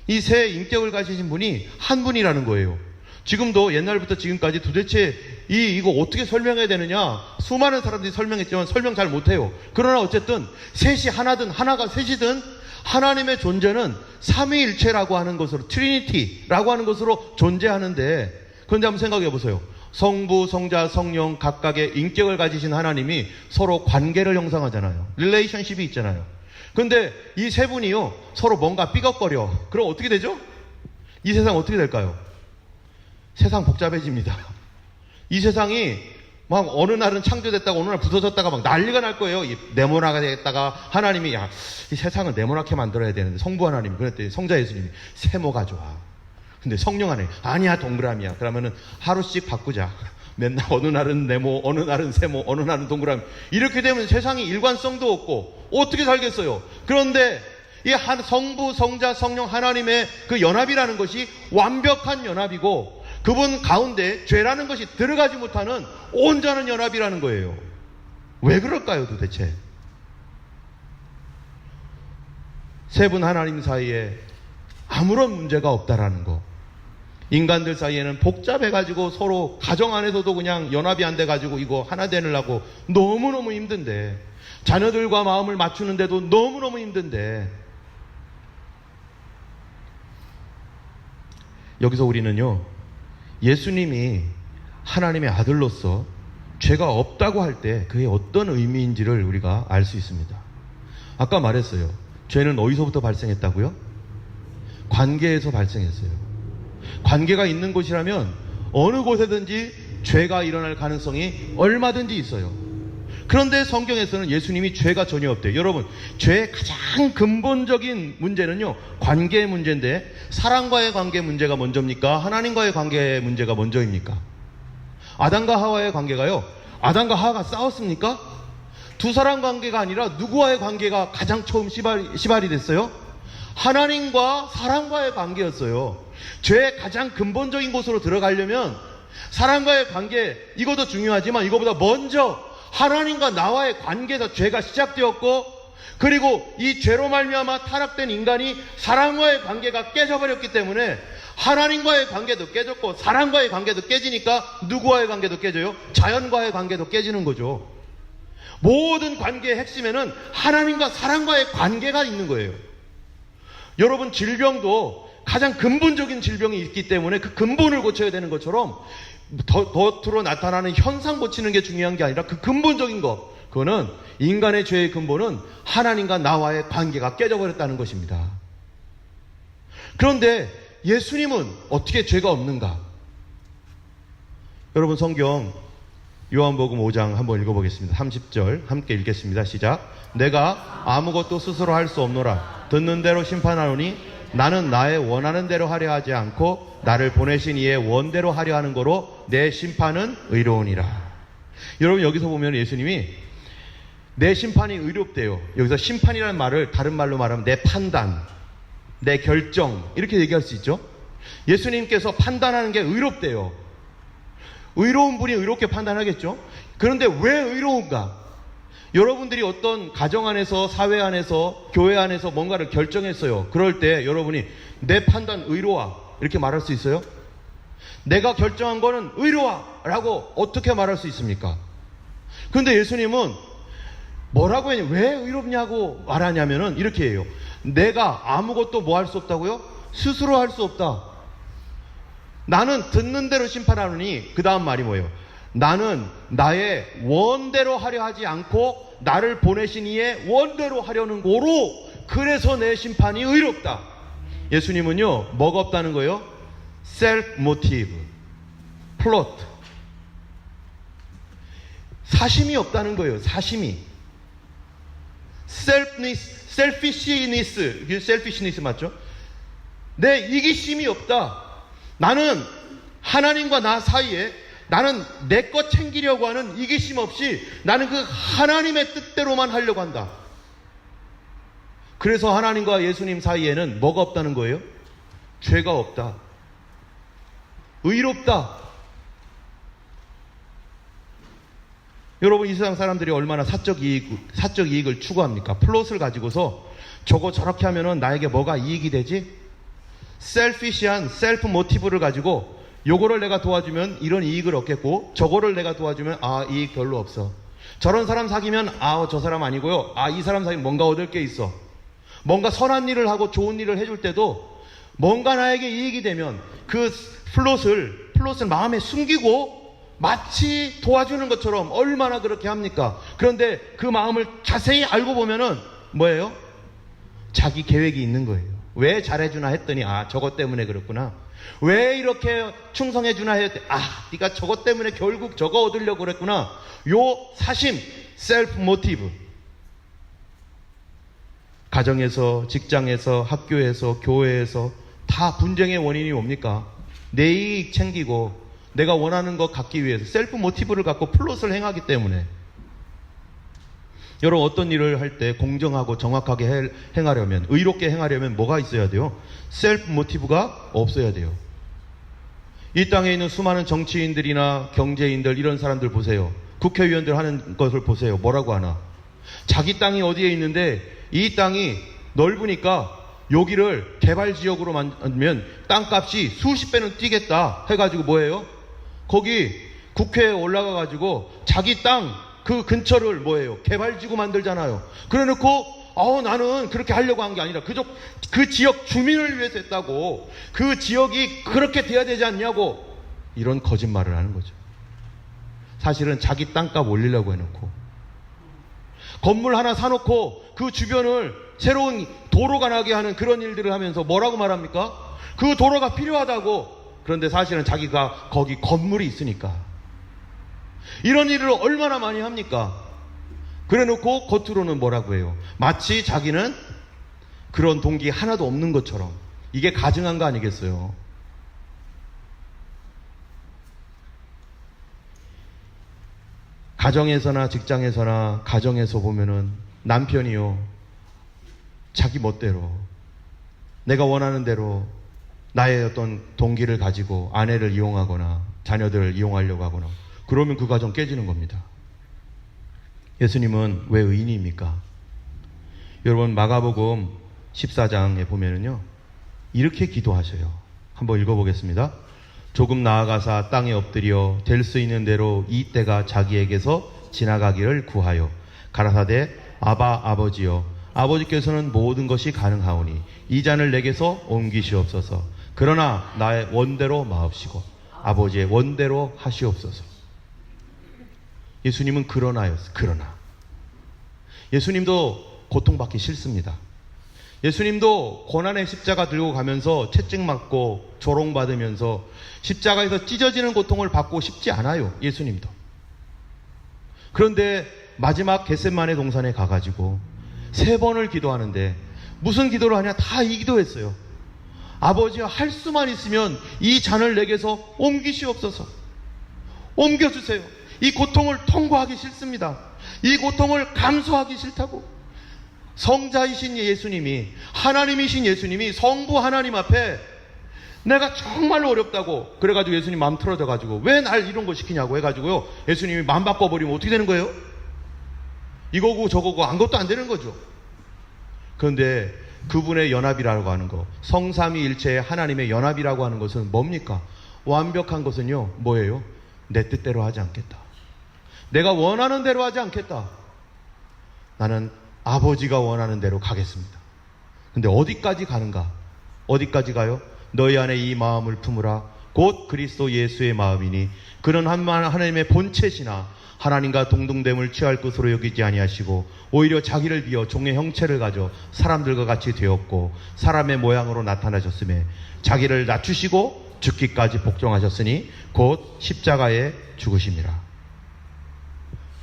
S1: 이 세 인격을 가지신 분이 한 분이라는 거예요. 지금도 옛날부터 지금까지 도대체 이거 어떻게 설명해야 되느냐, 수많은 사람들이 설명했지만 설명 잘 못해요. 그러나 어쨌든 셋이 하나든 하나가 셋이든 하나님의 존재는 삼위일체라고 하는 것으로, 트리니티라고 하는 것으로 존재하는데, 그런데 한번 생각해 보세요. 성부, 성자, 성령 각각의 인격을 가지신 하나님이 서로 관계를 형성하잖아요. 릴레이션십이 있잖아요. 그런데 이 세 분이요, 서로 뭔가 삐걱거려. 그럼 어떻게 되죠? 이 세상 어떻게 될까요? 세상 복잡해집니다. 이 세상이 막 어느 날은 창조됐다가 어느 날 부서졌다가 막 난리가 날 거예요. 네모나가 되겠다가 하나님이 이 세상을 네모나게 만들어야 되는데, 성부 하나님이 그랬더니 성자 예수님이 세모가 좋아. 근데 성령 안에 아니야, 동그라미야. 그러면은 하루씩 바꾸자. 맨날 어느 날은 네모, 어느 날은 세모, 어느 날은 동그라미. 이렇게 되면 세상이 일관성도 없고 어떻게 살겠어요? 그런데 이 성부, 성자, 성령 하나님의 그 연합이라는 것이 완벽한 연합이고, 그분 가운데 죄라는 것이 들어가지 못하는 온전한 연합이라는 거예요. 왜 그럴까요, 도대체? 세 분 하나님 사이에 아무런 문제가 없다라는 거. 인간들 사이에는 복잡해가지고 서로 가정 안에서도 그냥 연합이 안 돼가지고 이거 하나 되느라고 너무너무 힘든데, 자녀들과 마음을 맞추는데도 너무너무 힘든데, 여기서 우리는요, 예수님이 하나님의 아들로서 죄가 없다고 할 때 그게 어떤 의미인지를 우리가 알 수 있습니다. 아까 말했어요. 죄는 어디서부터 발생했다고요? 관계에서 발생했어요. 관계가 있는 곳이라면 어느 곳에든지 죄가 일어날 가능성이 얼마든지 있어요. 그런데 성경에서는 예수님이 죄가 전혀 없대요. 여러분, 죄의 가장 근본적인 문제는요, 관계의 문제인데, 사람과의 관계 문제가 먼저입니까? 하나님과의 관계 문제가 먼저입니까? 아담과 하와의 관계가요, 아담과 하와가 싸웠습니까? 두 사람 관계가 아니라 누구와의 관계가 가장 처음 시발이 됐어요? 하나님과 사람과의 관계였어요. 죄의 가장 근본적인 곳으로 들어가려면 사람과의 관계, 이것도 중요하지만 이거보다 먼저 하나님과 나와의 관계에서 죄가 시작되었고, 그리고 이 죄로 말미암아 타락된 인간이 사람과의 관계가 깨져버렸기 때문에 하나님과의 관계도 깨졌고 사람과의 관계도 깨지니까 누구와의 관계도 깨져요? 자연과의 관계도 깨지는 거죠. 모든 관계의 핵심에는 하나님과 사람과의 관계가 있는 거예요. 여러분, 질병도 가장 근본적인 질병이 있기 때문에 그 근본을 고쳐야 되는 것처럼 겉으로 나타나는 현상 고치는 게 중요한 게 아니라 그 근본적인 것, 그거는 인간의 죄의 근본은 하나님과 나와의 관계가 깨져버렸다는 것입니다. 그런데 예수님은 어떻게 죄가 없는가? 여러분 성경 요한복음 5장 한번 읽어보겠습니다. 30절 함께 읽겠습니다. 시작. 내가 아무것도 스스로 할 수 없노라. 듣는 대로 심판하노니 나는 나의 원하는 대로 하려 하지 않고 나를 보내신 이의 원대로 하려 하는 거로 내 심판은 의로우니라. 여러분 여기서 보면 예수님이 내 심판이 의롭대요. 여기서 심판이라는 말을 다른 말로 말하면 내 판단, 내 결정 이렇게 얘기할 수 있죠. 예수님께서 판단하는 게 의롭대요. 의로운 분이 의롭게 판단하겠죠. 그런데 왜 의로운가? 여러분들이 어떤 가정 안에서, 사회 안에서, 교회 안에서 뭔가를 결정했어요. 그럴 때 여러분이 내 판단 의로워 이렇게 말할 수 있어요? 내가 결정한 거는 의로워 라고 어떻게 말할 수 있습니까? 그런데 예수님은 뭐라고 했냐? 왜 의롭냐고 말하냐면은 이렇게 해요. 내가 아무것도 뭐 할 수 없다고요? 스스로 할 수 없다. 나는 듣는 대로 심판하노니 그 다음 말이 뭐예요? 나는 나의 원대로 하려 하지 않고 나를 보내신 이의 원대로 하려는 거로 그래서 내 심판이 의롭다. 예수님은요 뭐가 없다는 거예요? self motive, plot, 사심이 없다는 거예요. 사심이. selfishness 맞죠? 내 이기심이 없다. 나는 하나님과 나 사이에 나는 내 것 챙기려고 하는 이기심 없이 나는 그 하나님의 뜻대로만 하려고 한다. 그래서 하나님과 예수님 사이에는 뭐가 없다는 거예요? 죄가 없다. 의롭다. 여러분 이 세상 사람들이 얼마나 사적 이익을 추구합니까? 플롯을 가지고서 저거 저렇게 하면은 나에게 뭐가 이익이 되지? 셀피시한 셀프 모티브를 가지고 요거를 내가 도와주면 이런 이익을 얻겠고 저거를 내가 도와주면 이익 별로 없어. 저런 사람 사귀면 저 사람 아니고요. 이 사람 사귀면 뭔가 얻을 게 있어. 뭔가 선한 일을 하고 좋은 일을 해줄 때도 뭔가 나에게 이익이 되면 그 플롯을 마음에 숨기고 마치 도와주는 것처럼 얼마나 그렇게 합니까? 그런데 그 마음을 자세히 알고 보면은 뭐예요? 자기 계획이 있는 거예요. 왜 잘해주나 했더니 저것 때문에 그렇구나. 왜 이렇게 충성해주나 했더니 네가 저것 때문에 결국 저거 얻으려고 그랬구나. 요 사심, 셀프 모티브. 가정에서, 직장에서, 학교에서, 교회에서 다 분쟁의 원인이 뭡니까? 내 이익 챙기고 내가 원하는 거 갖기 위해서 셀프 모티브를 갖고 플롯을 행하기 때문에. 여러분 어떤 일을 할 때 공정하고 정확하게 행하려면, 의롭게 행하려면 뭐가 있어야 돼요? 셀프 모티브가 없어야 돼요. 이 땅에 있는 수많은 정치인들이나 경제인들 이런 사람들 보세요. 국회의원들 하는 것을 보세요. 뭐라고 하나? 자기 땅이 어디에 있는데 이 땅이 넓으니까 여기를 개발지역으로 만들면 땅값이 수십 배는 뛰겠다 해가지고 뭐예요? 거기 국회에 올라가가지고 자기 땅 그 근처를 뭐예요? 개발지구 만들잖아요. 그래 놓고 나는 그렇게 하려고 한 게 아니라 그 지역 주민을 위해서 했다고, 그 지역이 그렇게 돼야 되지 않냐고, 이런 거짓말을 하는 거죠. 사실은 자기 땅값 올리려고 해놓고 건물 하나 사놓고 그 주변을 새로운 도로가 나게 하는 그런 일들을 하면서 뭐라고 말합니까? 그 도로가 필요하다고. 그런데 사실은 자기가 거기 건물이 있으니까. 이런 일을 얼마나 많이 합니까? 그래 놓고 겉으로는 뭐라고 해요? 마치 자기는 그런 동기 하나도 없는 것처럼. 이게 가증한 거 아니겠어요? 가정에서나 직장에서나 가정에서 보면은 남편이요, 자기 멋대로 내가 원하는 대로 나의 어떤 동기를 가지고 아내를 이용하거나 자녀들을 이용하려고 하거나 그러면 그 가정 깨지는 겁니다. 예수님은 왜 의인입니까? 여러분 마가복음 14장에 보면은요 이렇게 기도하셔요. 한번 읽어보겠습니다. 조금 나아가사 땅에 엎드려 될 수 있는 대로 이 때가 자기에게서 지나가기를 구하여 가라사대 아버지여, 아버지께서는 모든 것이 가능하오니 이 잔을 내게서 옮기시옵소서. 그러나 나의 원대로 마옵시고 아버지의 원대로 하시옵소서. 예수님은 그러나 예수님도 고통받기 싫습니다. 예수님도 고난의 십자가 들고 가면서 채찍 맞고 조롱받으면서 십자가에서 찢어지는 고통을 받고 싶지 않아요. 예수님도. 그런데 마지막 겟세마네 동산에 가가지고 3번을 기도하는데 무슨 기도를 하냐? 다 이 기도했어요. 아버지여, 할 수만 있으면 이 잔을 내게서 옮기시옵소서. 옮겨주세요. 이 고통을 통과하기 싫습니다. 이 고통을 감수하기 싫다고. 성자이신 예수님이, 하나님이신 예수님이 성부 하나님 앞에 내가 정말로 어렵다고 그래가지고 예수님 마음 틀어져가지고 왜 날 이런 거 시키냐고 해가지고요, 예수님이 마음 바꿔버리면 어떻게 되는 거예요? 이거고 저거고 아무것도 안 되는 거죠. 그런데 그분의 연합이라고 하는 거, 성삼위일체의 하나님의 연합이라고 하는 것은 뭡니까? 완벽한 것은요, 뭐예요? 내 뜻대로 하지 않겠다. 내가 원하는 대로 하지 않겠다. 나는 아버지가 원하는 대로 가겠습니다. 근데 어디까지 가는가? 어디까지 가요? 너희 안에 이 마음을 품으라. 곧 그리스도 예수의 마음이니 그는 하나님의 본체시나 하나님과 동등됨을 취할 것으로 여기지 아니하시고 오히려 자기를 비어 종의 형체를 가져 사람들과 같이 되었고 사람의 모양으로 나타나셨으며 자기를 낮추시고 죽기까지 복종하셨으니 곧 십자가에 죽으심이라.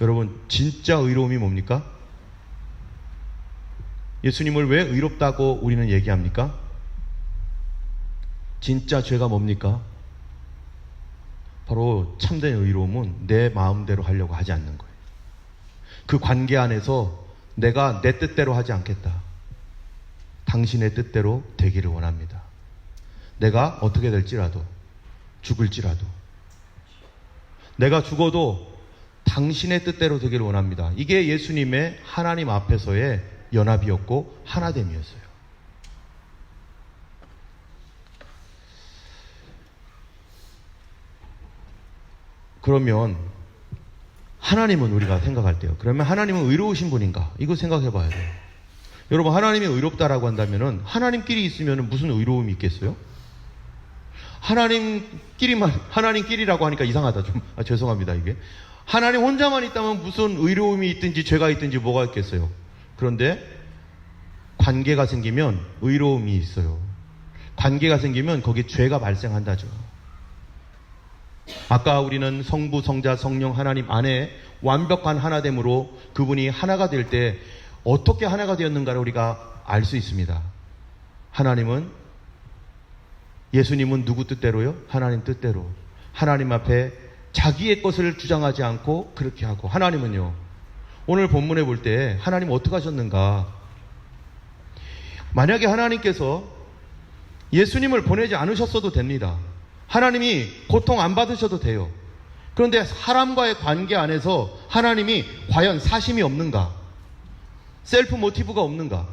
S1: 여러분, 진짜 의로움이 뭡니까? 예수님을 왜 의롭다고 우리는 얘기합니까? 진짜 죄가 뭡니까? 바로 참된 의로움은 내 마음대로 하려고 하지 않는 거예요. 그 관계 안에서 내가 내 뜻대로 하지 않겠다. 당신의 뜻대로 되기를 원합니다. 내가 어떻게 될지라도, 죽을지라도, 내가 죽어도 당신의 뜻대로 되기를 원합니다. 이게 예수님의 하나님 앞에서의 연합이었고 하나됨이었어요. 그러면 하나님은 우리가 생각할 때요, 그러면 하나님은 의로우신 분인가? 이거 생각해 봐야 돼요. 여러분, 하나님이 의롭다라고 한다면은 하나님끼리 있으면 무슨 의로움이 있겠어요? 하나님끼리라고 하니까 이상하다 좀. 죄송합니다. 이게 하나님 혼자만 있다면 무슨 의로움이 있든지 죄가 있든지 뭐가 있겠어요? 그런데 관계가 생기면 의로움이 있어요. 관계가 생기면 거기 죄가 발생한다죠. 아까 우리는 성부, 성자, 성령 하나님 안에 완벽한 하나됨으로 그분이 하나가 될 때 어떻게 하나가 되었는가를 우리가 알 수 있습니다. 예수님은 누구 뜻대로요? 하나님 뜻대로. 하나님 앞에 자기의 것을 주장하지 않고 그렇게 하고, 하나님은요, 오늘 본문에 볼 때 하나님 어떻게 하셨는가? 만약에 하나님께서 예수님을 보내지 않으셨어도 됩니다. 하나님이 고통 안 받으셔도 돼요. 그런데 사람과의 관계 안에서 하나님이 과연 사심이 없는가? 셀프 모티브가 없는가?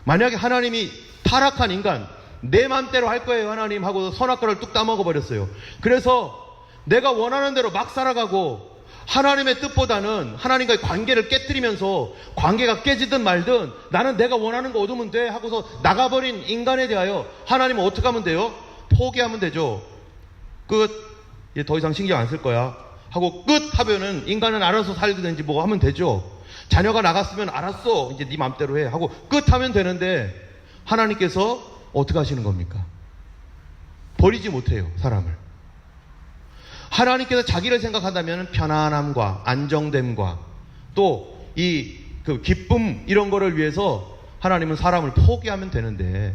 S1: 만약에 하나님이 타락한 인간, 내 맘대로 할 거예요 하나님 하고 선악과를 뚝 따먹어 버렸어요. 그래서 내가 원하는 대로 막 살아가고 하나님의 뜻보다는 하나님과의 관계를 깨뜨리면서 관계가 깨지든 말든 나는 내가 원하는 거 얻으면 돼 하고서 나가버린 인간에 대하여 하나님은 어떻게 하면 돼요? 포기하면 되죠. 끝. 이제 더 이상 신경 안 쓸 거야 하고 끝 하면은 인간은 알아서 살든지 뭐 하면 되죠. 자녀가 나갔으면 알았어, 이제 네 맘대로 해 하고 끝 하면 되는데, 하나님께서 어떻게 하시는 겁니까? 버리지 못해요, 사람을. 하나님께서 자기를 생각한다면 편안함과 안정됨과 또 그 기쁨 이런 거를 위해서 하나님은 사람을 포기하면 되는데,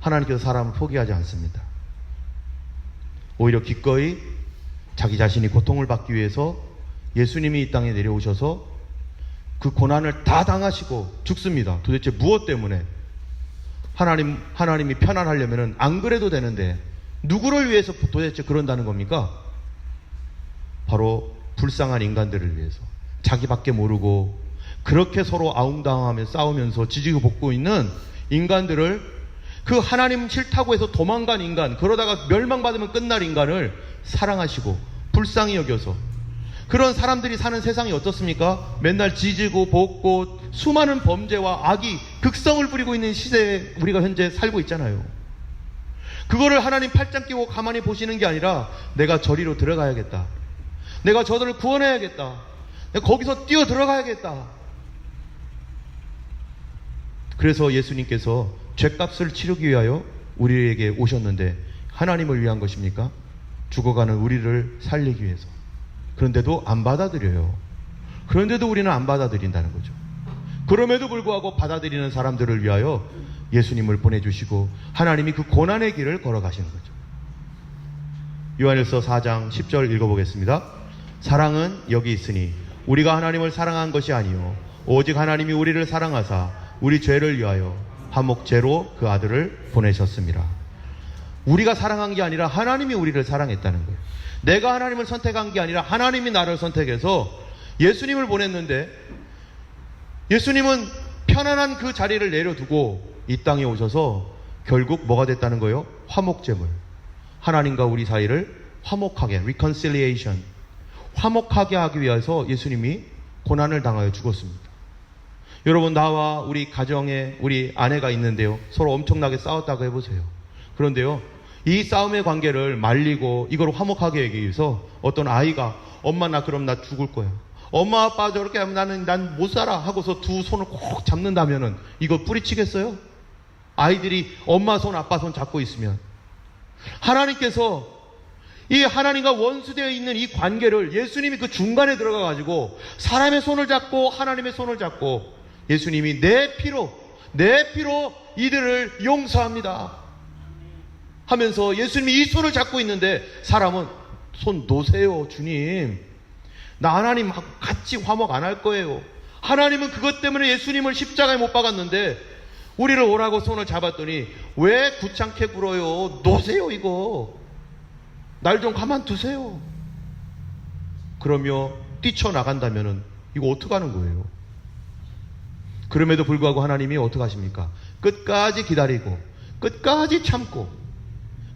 S1: 하나님께서 사람을 포기하지 않습니다. 오히려 기꺼이 자기 자신이 고통을 받기 위해서 예수님이 이 땅에 내려오셔서 그 고난을 다 당하시고 죽습니다. 도대체 무엇 때문에? 하나님이 편안하려면 안 그래도 되는데 누구를 위해서 도대체 그런다는 겁니까? 바로 불쌍한 인간들을 위해서. 자기밖에 모르고 그렇게 서로 아웅다웅하며 싸우면서 지지고 볶고 있는 인간들을, 그 하나님 싫다고 해서 도망간 인간, 그러다가 멸망받으면 끝날 인간을 사랑하시고 불쌍히 여겨서, 그런 사람들이 사는 세상이 어떻습니까? 맨날 지지고 볶고 수많은 범죄와 악이 극성을 부리고 있는 시대에 우리가 현재 살고 있잖아요. 그거를 하나님 팔짱 끼고 가만히 보시는 게 아니라 내가 저리로 들어가야겠다, 내가 저들을 구원해야겠다, 내가 거기서 뛰어 들어가야겠다, 그래서 예수님께서 죄값을 치르기 위하여 우리에게 오셨는데 하나님을 위한 것입니까? 죽어가는 우리를 살리기 위해서. 그런데도 안 받아들여요. 그런데도 우리는 안 받아들인다는 거죠. 그럼에도 불구하고 받아들이는 사람들을 위하여 예수님을 보내주시고 하나님이 그 고난의 길을 걸어가시는 거죠. 요한일서 4장 10절 읽어보겠습니다. 사랑은 여기 있으니 우리가 하나님을 사랑한 것이 아니요 오직 하나님이 우리를 사랑하사 우리 죄를 위하여 화목제로 그 아들을 보내셨습니다. 우리가 사랑한 게 아니라 하나님이 우리를 사랑했다는 거예요. 내가 하나님을 선택한 게 아니라 하나님이 나를 선택해서 예수님을 보냈는데 예수님은 편안한 그 자리를 내려두고 이 땅에 오셔서 결국 뭐가 됐다는 거예요? 화목제물. 하나님과 우리 사이를 화목하게, reconciliation, 화목하게 하기 위해서 예수님이 고난을 당하여 죽었습니다. 여러분, 나와 우리 가정에 우리 아내가 있는데요, 서로 엄청나게 싸웠다고 해보세요. 그런데요, 이 싸움의 관계를 말리고 이걸 화목하게 하기 위해서 어떤 아이가 엄마 나 그럼 나 죽을 거야, 엄마 아빠 저렇게 하면 난 못 살아 하고서 두 손을 꼭 잡는다면은 이거 뿌리치겠어요? 아이들이 엄마 손 아빠 손 잡고 있으면. 하나님께서 이 하나님과 원수되어 있는 이 관계를 예수님이 그 중간에 들어가 가지고 사람의 손을 잡고 하나님의 손을 잡고 예수님이 내 피로 이들을 용서합니다 하면서 예수님이 이 손을 잡고 있는데 사람은 손 놓으세요 주님, 나 하나님 같이 화목 안 할 거예요. 하나님은 그것 때문에 예수님을 십자가에 못 박았는데 우리를 오라고 손을 잡았더니 왜 구창케 굴어요? 놓으세요 이거. 날 좀 가만두세요. 그러며 뛰쳐나간다면은 이거 어떡하는 거예요? 그럼에도 불구하고 하나님이 어떡하십니까? 끝까지 기다리고 끝까지 참고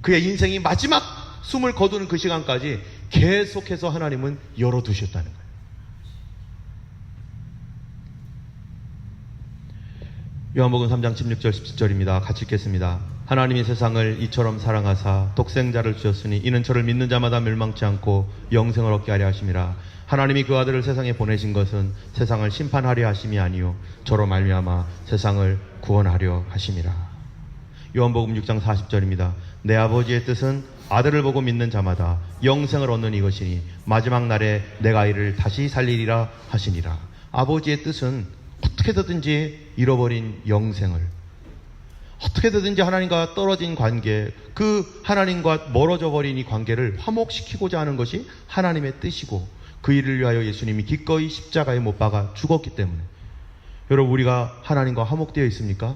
S1: 그의 인생이 마지막 숨을 거두는 그 시간까지 계속해서 하나님은 열어두셨다는 거예요. 요한복음 3장 16절 17절입니다. 같이 읽겠습니다. 하나님이 세상을 이처럼 사랑하사 독생자를 주셨으니 이는 저를 믿는 자마다 멸망치 않고 영생을 얻게 하려 하심이라. 하나님이 그 아들을 세상에 보내신 것은 세상을 심판하려 하심이 아니요 저로 말미암아 세상을 구원하려 하심이라. 요한복음 6장 40절입니다. 내 아버지의 뜻은 아들을 보고 믿는 자마다 영생을 얻는 이것이니 마지막 날에 내가 이를 다시 살리리라 하시니라. 아버지의 뜻은 어떻게든지 잃어버린 영생을, 어떻게든지 하나님과 떨어진 관계, 그 하나님과 멀어져 버린 이 관계를 화목시키고자 하는 것이 하나님의 뜻이고 그 일을 위하여 예수님이 기꺼이 십자가에 못 박아 죽었기 때문에. 여러분, 우리가 하나님과 화목되어 있습니까?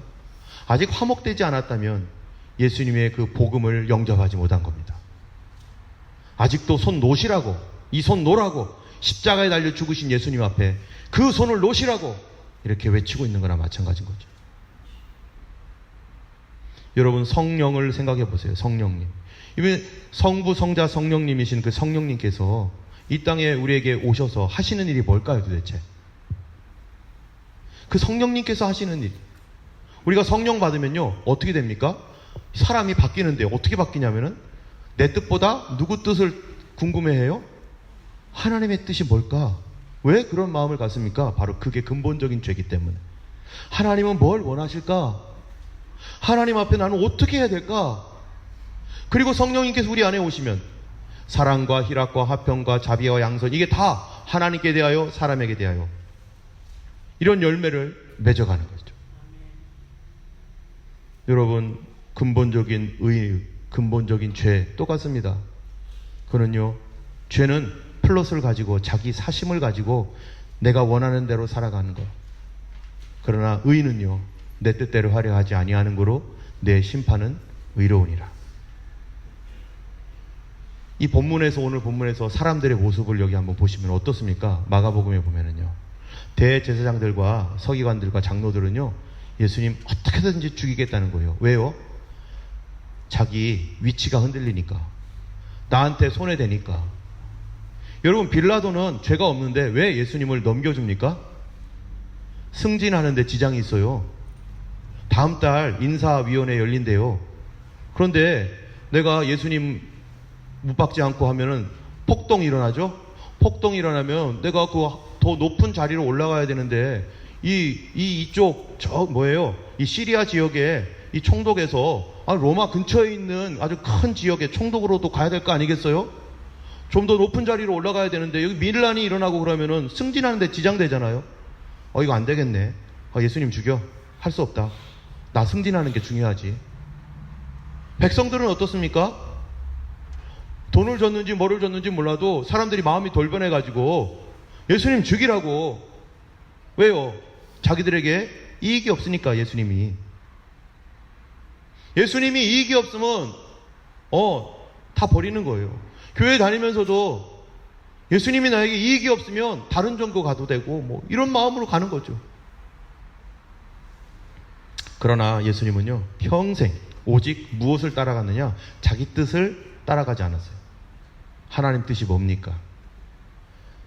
S1: 아직 화목되지 않았다면 예수님의 그 복음을 영접하지 못한 겁니다. 아직도 손 놓으시라고, 이 손 놓으라고 십자가에 달려 죽으신 예수님 앞에 그 손을 놓으시라고 이렇게 외치고 있는 거나 마찬가지인 거죠. 여러분, 성령을 생각해 보세요. 성령님. 이번 성부, 성자, 성령님이신 그 성령님께서 이 땅에 우리에게 오셔서 하시는 일이 뭘까요, 도대체? 그 성령님께서 하시는 일. 우리가 성령 받으면요, 어떻게 됩니까? 사람이 바뀌는데 어떻게 바뀌냐면은 내 뜻보다 누구 뜻을 궁금해해요? 하나님의 뜻이 뭘까? 왜 그런 마음을 갖습니까? 바로 그게 근본적인 죄이기 때문에. 하나님은 뭘 원하실까? 하나님 앞에 나는 어떻게 해야 될까? 그리고 성령님께서 우리 안에 오시면 사랑과 희락과 화평과 자비와 양선, 이게 다 하나님께 대하여 사람에게 대하여 이런 열매를 맺어가는 거죠. 여러분, 근본적인 의, 근본적인 죄 똑같습니다. 그는요, 죄는 플롯을 가지고 자기 사심을 가지고 내가 원하는 대로 살아가는 것. 그러나 의는요, 내 뜻대로 하려 하지 아니하는 거로 내 심판은 의로우니라. 이 본문에서, 오늘 본문에서 사람들의 모습을 여기 한번 보시면 어떻습니까? 마가복음에 보면은요, 대제사장들과 서기관들과 장로들은요, 예수님 어떻게든지 죽이겠다는 거예요. 왜요? 자기 위치가 흔들리니까, 나한테 손해되니까. 여러분, 빌라도는 죄가 없는데 왜 예수님을 넘겨줍니까? 승진하는데 지장이 있어요. 다음 달 인사위원회 열린대요. 그런데 내가 예수님 못 박지 않고 하면은 폭동이 일어나죠? 폭동이 일어나면 내가 그 더 높은 자리로 올라가야 되는데 이쪽, 이 시리아 지역에, 이 총독에서, 로마 근처에 있는 아주 큰 지역에 총독으로도 가야 될 거 아니겠어요? 좀 더 높은 자리로 올라가야 되는데, 여기 밀란이 일어나고 그러면은 승진하는데 지장되잖아요? 이거 안 되겠네. 예수님 죽여. 할 수 없다. 나 승진하는 게 중요하지. 백성들은 어떻습니까? 돈을 줬는지 뭐를 줬는지 몰라도 사람들이 마음이 돌변해가지고 예수님 죽이라고. 왜요? 자기들에게 이익이 없으니까. 예수님이 이익이 없으면 다 버리는 거예요. 교회 다니면서도 예수님이 나에게 이익이 없으면 다른 종교 가도 되고 뭐 이런 마음으로 가는 거죠. 그러나 예수님은요, 평생 오직 무엇을 따라갔느냐? 자기 뜻을 따라가지 않았어요. 하나님 뜻이 뭡니까?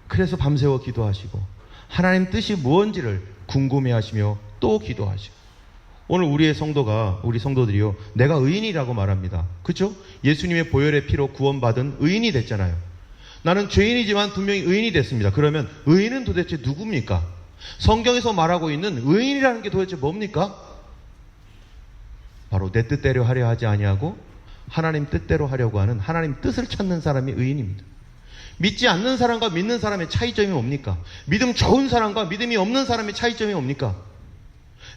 S1: 그래서 밤새워 기도하시고 하나님 뜻이 무엇인지를 궁금해하시며 또 기도하시고. 오늘 우리 성도들이요, 내가 의인이라고 말합니다. 그렇죠? 예수님의 보혈의 피로 구원받은 의인이 됐잖아요. 나는 죄인이지만 분명히 의인이 됐습니다. 그러면 의인은 도대체 누굽니까? 성경에서 말하고 있는 의인이라는 게 도대체 뭡니까? 바로 내 뜻대로 하려 하지 아니하고 하나님 뜻대로 하려고 하는, 하나님 뜻을 찾는 사람이 의인입니다. 믿지 않는 사람과 믿는 사람의 차이점이 뭡니까? 믿음 좋은 사람과 믿음이 없는 사람의 차이점이 뭡니까?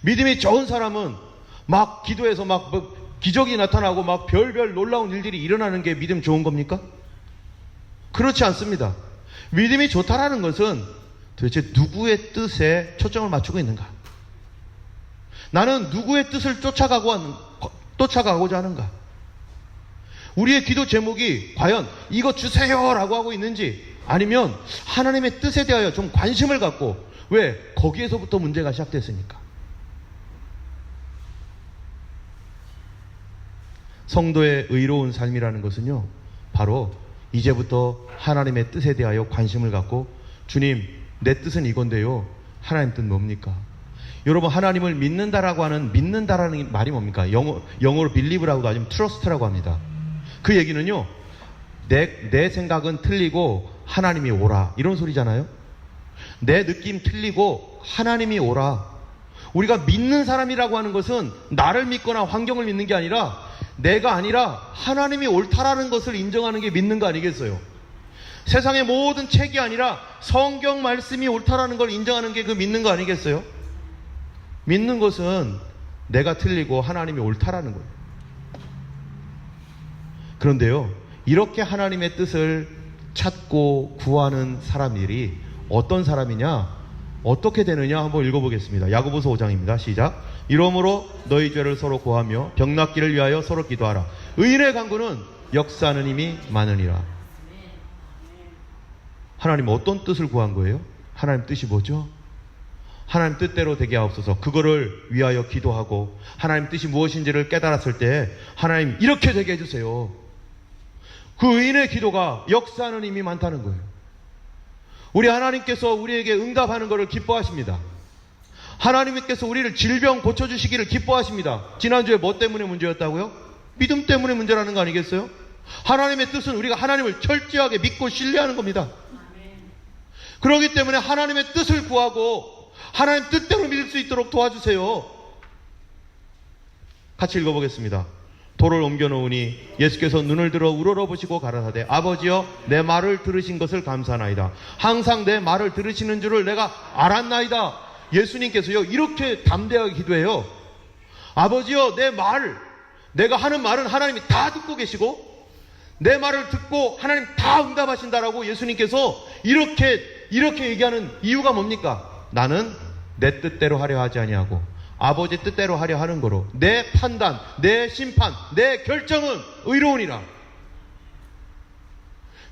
S1: 믿음이 좋은 사람은 막 기도해서 막 기적이 나타나고 막 별별 놀라운 일들이 일어나는 게 믿음 좋은 겁니까? 그렇지 않습니다. 믿음이 좋다라는 것은 도대체 누구의 뜻에 초점을 맞추고 있는가? 나는 누구의 뜻을 쫓아가고자 하는가? 우리의 기도 제목이 과연 이거 주세요라고 하고 있는지, 아니면 하나님의 뜻에 대하여 좀 관심을 갖고, 왜? 거기에서부터 문제가 시작됐으니까. 성도의 의로운 삶이라는 것은요, 바로 이제부터 하나님의 뜻에 대하여 관심을 갖고, 주님, 내 뜻은 이건데요, 하나님 뜻 뭡니까? 여러분, 하나님을 믿는다라는 말이 뭡니까? 영어로 believe라고도 아니면 trust라고 합니다. 그 얘기는요, 내 생각은 틀리고 하나님이 오라, 이런 소리잖아요. 내 느낌 틀리고 하나님이 오라. 우리가 믿는 사람이라고 하는 것은 나를 믿거나 환경을 믿는 게 아니라, 내가 아니라 하나님이 옳다라는 것을 인정하는 게 믿는 거 아니겠어요? 세상의 모든 책이 아니라 성경 말씀이 옳다라는 걸 인정하는 게 그 믿는 거 아니겠어요? 믿는 것은 내가 틀리고 하나님이 옳다라는 거예요. 그런데요, 이렇게 하나님의 뜻을 찾고 구하는 사람들이 어떤 사람이냐, 어떻게 되느냐 한번 읽어보겠습니다. 야고보서 5장입니다. 시작. 이러므로 너희 죄를 서로 고하며 병낫기를 위하여 서로 기도하라. 의인의 간구는 역사하는 힘이 많으니라. 하나님 어떤 뜻을 구한 거예요? 하나님 뜻이 뭐죠? 하나님 뜻대로 되게 하옵소서. 그거를 위하여 기도하고 하나님 뜻이 무엇인지를 깨달았을 때, 하나님 이렇게 되게 해주세요. 그 의인의 기도가 역사하는 힘이 많다는 거예요. 우리 하나님께서 우리에게 응답하는 것을 기뻐하십니다. 하나님께서 우리를 질병 고쳐주시기를 기뻐하십니다. 지난주에 뭐 때문에 문제였다고요? 믿음 때문에 문제라는 거 아니겠어요? 하나님의 뜻은 우리가 하나님을 철저하게 믿고 신뢰하는 겁니다. 그렇기 때문에 하나님의 뜻을 구하고 하나님 뜻대로 믿을 수 있도록 도와주세요. 같이 읽어보겠습니다. 돌을 옮겨놓으니 예수께서 눈을 들어 우러러보시고 가라사대, 아버지여, 내 말을 들으신 것을 감사하나이다. 항상 내 말을 들으시는 줄을 내가 알았나이다. 예수님께서요, 이렇게 담대하게 기도해요. 아버지여, 내가 하는 말은 하나님이 다 듣고 계시고, 내 말을 듣고 하나님 다 응답하신다라고 예수님께서 이렇게 얘기하는 이유가 뭡니까? 나는 내 뜻대로 하려 하지 아니하고 아버지 뜻대로 하려 하는 거로, 내 판단, 내 심판, 내 결정은 의로우니라.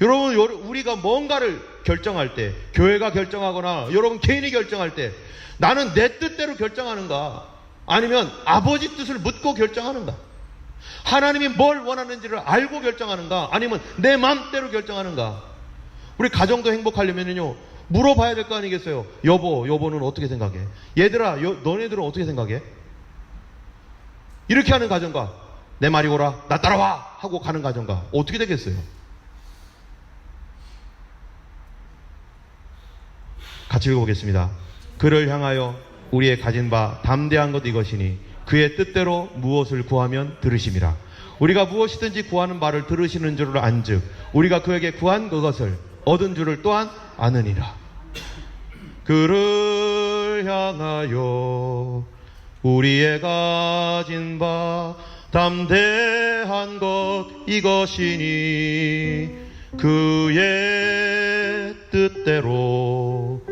S1: 여러분, 우리가 뭔가를 결정할 때, 교회가 결정하거나 여러분 개인이 결정할 때, 나는 내 뜻대로 결정하는가, 아니면 아버지 뜻을 묻고 결정하는가, 하나님이 뭘 원하는지를 알고 결정하는가, 아니면 내 마음대로 결정하는가. 우리 가정도 행복하려면요, 물어봐야 될 거 아니겠어요? 여보는 어떻게 생각해? 얘들아, 너네들은 어떻게 생각해? 이렇게 하는 가정과, 내 말이 오라, 나 따라와! 하고 가는 가정과 어떻게 되겠어요? 같이 읽어보겠습니다. 그를 향하여 우리의 가진 바 담대한 것 이것이니 그의 뜻대로 무엇을 구하면 들으심이라. 우리가 무엇이든지 구하는 바를 들으시는 줄을 안즉 우리가 그에게 구한 그것을 얻은 줄을 또한 아느니라. 그를 향하여 우리의 가진 바 담대한 것 이것이니 그의 뜻대로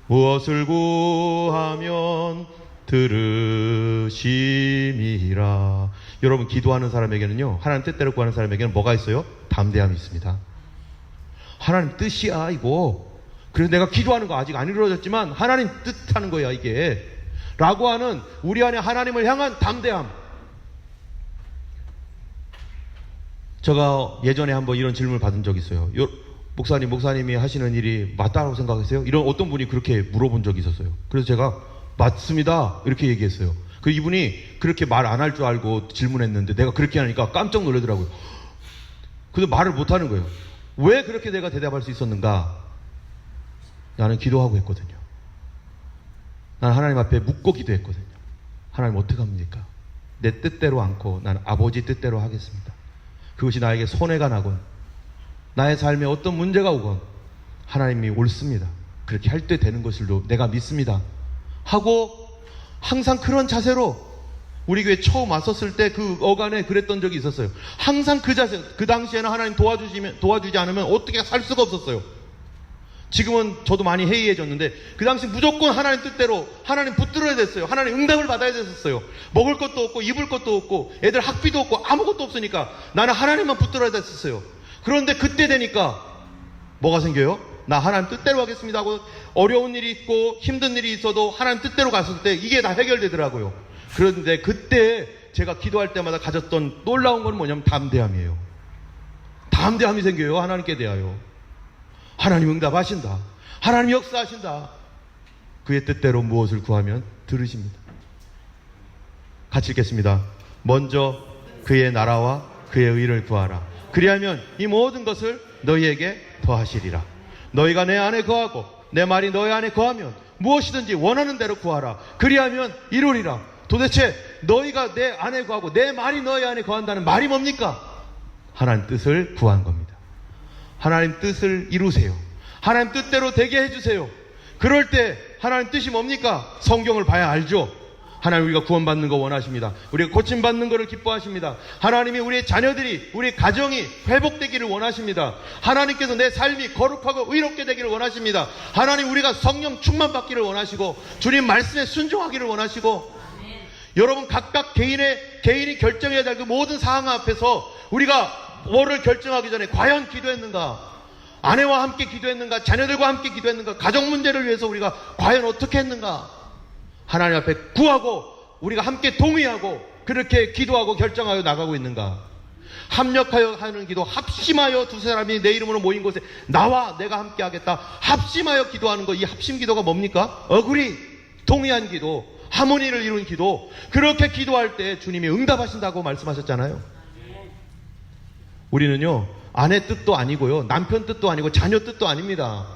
S1: 무엇을 구하면 들으심이라. 여러분, 기도하는 사람에게는요, 하나님 뜻대로 구하는 사람에게는 뭐가 있어요? 담대함이 있습니다. 하나님 뜻이야 이거. 그래서 내가 기도하는 거 아직 안 이루어졌지만 하나님 뜻하는 거야 이게, 라고 하는 우리 안에 하나님을 향한 담대함. 제가 예전에 한번 이런 질문을 받은 적이 있어요. 목사님이 하시는 일이 맞다고 생각하세요? 이런 어떤 분이 그렇게 물어본 적이 있었어요. 그래서 제가 맞습니다 이렇게 얘기했어요. 그 이분이 그렇게 말 안 할 줄 알고 질문했는데 내가 그렇게 하니까 깜짝 놀라더라고요. 근데 말을 못하는 거예요. 왜 그렇게 내가 대답할 수 있었는가? 나는 기도하고 했거든요. 나는 하나님 앞에 묻고 기도했거든요. 하나님 어떻게 합니까? 내 뜻대로 않고 나는 아버지 뜻대로 하겠습니다. 그것이 나에게 손해가 나건 나의 삶에 어떤 문제가 오건 하나님이 옳습니다. 그렇게 할 때 되는 것을로 내가 믿습니다 하고 항상 그런 자세로 우리 교회 처음 왔었을 때 그 어간에 그랬던 적이 있었어요. 항상 그 자세, 그 당시에는 하나님 도와주지 않으면 어떻게 살 수가 없었어요. 지금은 저도 많이 해이해졌는데 그 당시 무조건 하나님 뜻대로 하나님 붙들어야 됐어요. 하나님 응답을 받아야 됐었어요. 먹을 것도 없고 입을 것도 없고 애들 학비도 없고 아무것도 없으니까 나는 하나님만 붙들어야 됐었어요. 그런데 그때 되니까 뭐가 생겨요? 나 하나님 뜻대로 하겠습니다 하고 어려운 일이 있고 힘든 일이 있어도 하나님 뜻대로 갔을 때 이게 다 해결되더라고요. 그런데 그때 제가 기도할 때마다 가졌던 놀라운 건 뭐냐면 담대함이에요. 담대함이 생겨요. 하나님께 대하여. 하나님 응답하신다. 하나님 역사하신다. 그의 뜻대로 무엇을 구하면 들으십니다. 같이 읽겠습니다. 먼저 그의 나라와 그의 의를 구하라. 그리하면 이 모든 것을 너희에게 더하시리라. 너희가 내 안에 거하고 내 말이 너희 안에 거하면 무엇이든지 원하는 대로 구하라. 그리하면 이루리라. 도대체 너희가 내 안에 거하고 내 말이 너희 안에 거한다는 말이 뭡니까? 하나님 뜻을 구한 겁니다. 하나님 뜻을 이루세요. 하나님 뜻대로 되게 해주세요. 그럴 때 하나님 뜻이 뭡니까? 성경을 봐야 알죠. 하나님 우리가 구원받는 거 원하십니다. 우리가 고침받는 것을 기뻐하십니다. 하나님이 우리의 자녀들이, 우리 가정이 회복되기를 원하십니다. 하나님께서 내 삶이 거룩하고 의롭게 되기를 원하십니다. 하나님 우리가 성령 충만받기를 원하시고 주님 말씀에 순종하기를 원하시고 여러분 각각 개인이 결정해야 될 그 모든 상황 앞에서 우리가 뭐를 결정하기 전에 과연 기도했는가? 아내와 함께 기도했는가? 자녀들과 함께 기도했는가? 가정 문제를 위해서 우리가 과연 어떻게 했는가? 하나님 앞에 구하고 우리가 함께 동의하고 그렇게 기도하고 결정하여 나가고 있는가? 합력하여 하는 기도, 합심하여 두세 사람이 내 이름으로 모인 곳에 나와 내가 함께 하겠다. 합심하여 기도하는 거, 이 합심 기도가 뭡니까? 어그리, 동의한 기도, 하모니를 이룬 기도. 그렇게 기도할 때 주님이 응답하신다고 말씀하셨잖아요. 우리는요, 아내 뜻도 아니고요, 남편 뜻도 아니고 자녀 뜻도 아닙니다.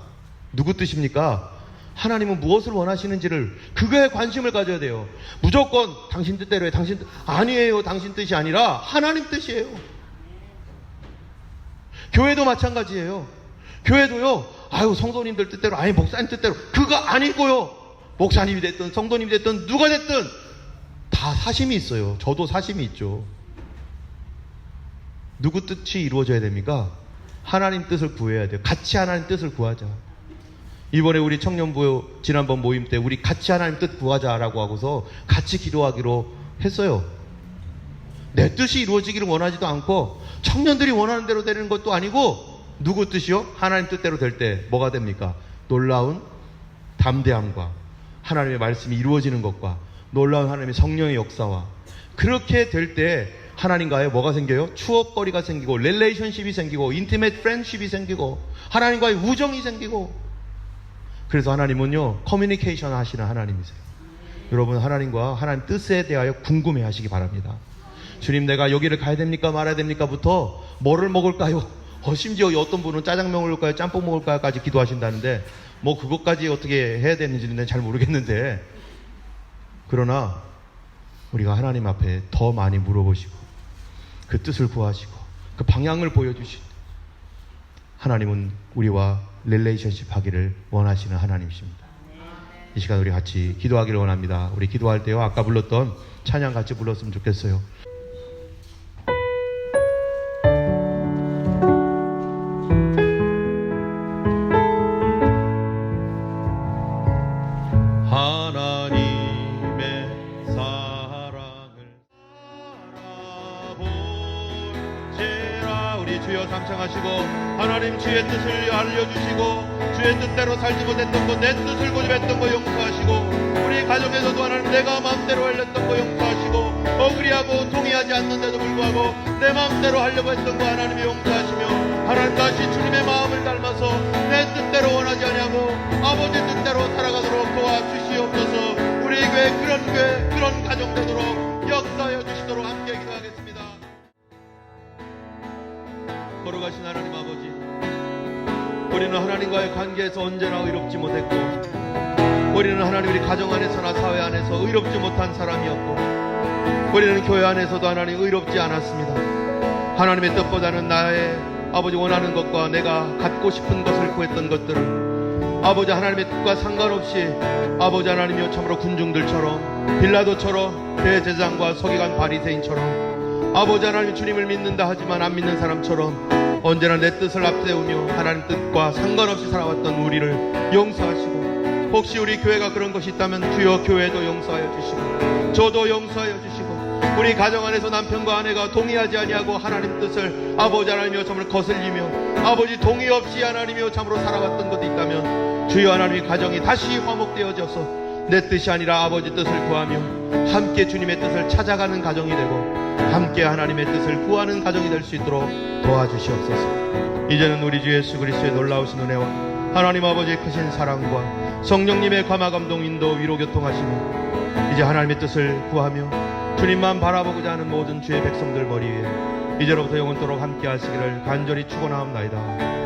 S1: 누구 뜻입니까? 하나님은 무엇을 원하시는지를, 그거에 관심을 가져야 돼요. 무조건 당신 뜻대로 해, 당신 뜻 아니에요. 당신 뜻이 아니라 하나님 뜻이에요. 교회도 마찬가지예요. 교회도요, 아유 성도님들 뜻대로, 아니 목사님 뜻대로, 그거 아니고요. 목사님이 됐든 성도님이 됐든 누가 됐든 다 사심이 있어요. 저도 사심이 있죠. 누구 뜻이 이루어져야 됩니까? 하나님 뜻을 구해야 돼요. 같이 하나님 뜻을 구하자. 이번에 우리 청년부 지난번 모임 때 우리 같이 하나님 뜻 구하자라고 하고서 같이 기도하기로 했어요. 내 뜻이 이루어지기를 원하지도 않고 청년들이 원하는 대로 되는 것도 아니고 누구 뜻이요? 하나님 뜻대로 될 때 뭐가 됩니까? 놀라운 담대함과 하나님의 말씀이 이루어지는 것과 놀라운 하나님의 성령의 역사와 그렇게 될 때 하나님과의 뭐가 생겨요? 추억거리가 생기고 릴레이션십이 생기고 인티메이트 프렌드십이 생기고 하나님과의 우정이 생기고. 그래서 하나님은요 커뮤니케이션 하시는 하나님이세요. 여러분 하나님과 하나님 뜻에 대하여 궁금해 하시기 바랍니다. 주님 내가 여기를 가야 됩니까 말아야 됩니까 부터 뭐를 먹을까요? 심지어 어떤 분은 짜장면 먹을까요 짬뽕 먹을까요 까지 기도하신다는데 뭐 그것까지 어떻게 해야 되는지는 잘 모르겠는데 그러나 우리가 하나님 앞에 더 많이 물어보시고 그 뜻을 구하시고 그 방향을 보여주신 하나님은 우리와 릴레이션십 하기를 원하시는 하나님이십니다. 이 시간 우리 같이 기도하기를 원합니다. 우리 기도할 때요, 아까 불렀던 찬양 같이 불렀으면 좋겠어요. 하나님의 사랑을 알아보지라. 우리 주여 감창하시고 하나님 주의 뜻을 알려주시고 주의 뜻대로 살지 못했던 거, 내 뜻을 고집했던 거 용서하시고, 우리 가정에서도 하나님 내가 마음대로 하려던 거 용서하시고, 억울해하고 동의하지 않는데도 불구하고 내 마음대로 하려고 했던 거 하나님이 용서하시며, 하나님 다시 주님의 마음을 닮아서 내 뜻대로 원하지 아니하고 아버지 뜻대로 살아가도록 도와주시옵소서. 우리 교회 그런 가정 되도록 역사하여 주시도록 함께 기도하겠습니다. 걸어가신 하나님 아버지, 우리는 하나님과의 관계에서 언제나 의롭지 못했고, 우리는 하나님 우리 가정 안에서나 사회 안에서 의롭지 못한 사람이었고, 우리는 교회 안에서도 하나님 의롭지 않았습니다. 하나님의 뜻보다는 나의 아버지 원하는 것과 내가 갖고 싶은 것을 구했던 것들을 아버지 하나님의 뜻과 상관없이 아버지 하나님이여 참으로 군중들처럼, 빌라도처럼, 대제사장과 서기관 바리새인처럼, 아버지 하나님 주님을 믿는다 하지만 안 믿는 사람처럼 언제나 내 뜻을 앞세우며 하나님 뜻과 상관없이 살아왔던 우리를 용서하시고, 혹시 우리 교회가 그런 것이 있다면 주여 교회도 용서하여 주시고 저도 용서하여 주시고, 우리 가정 안에서 남편과 아내가 동의하지 아니하고 하나님 뜻을 아버지 하나님이여 참으로 거슬리며 아버지 동의 없이 하나님이여 참으로 살아왔던 것도 있다면 주여 하나님의 가정이 다시 화목되어져서 내 뜻이 아니라 아버지 뜻을 구하며 함께 주님의 뜻을 찾아가는 가정이 되고 함께 하나님의 뜻을 구하는 가정이 될 수 있도록 도와주시옵소서. 이제는 우리 주 예수 그리스도의 놀라우신 은혜와 하나님 아버지의 크신 사랑과 성령님의 감화감동 인도 위로 교통하시며 이제 하나님의 뜻을 구하며 주님만 바라보고자 하는 모든 주의 백성들 머리 위에 이제로부터 영원토록 함께 하시기를 간절히 축원하옵나이다.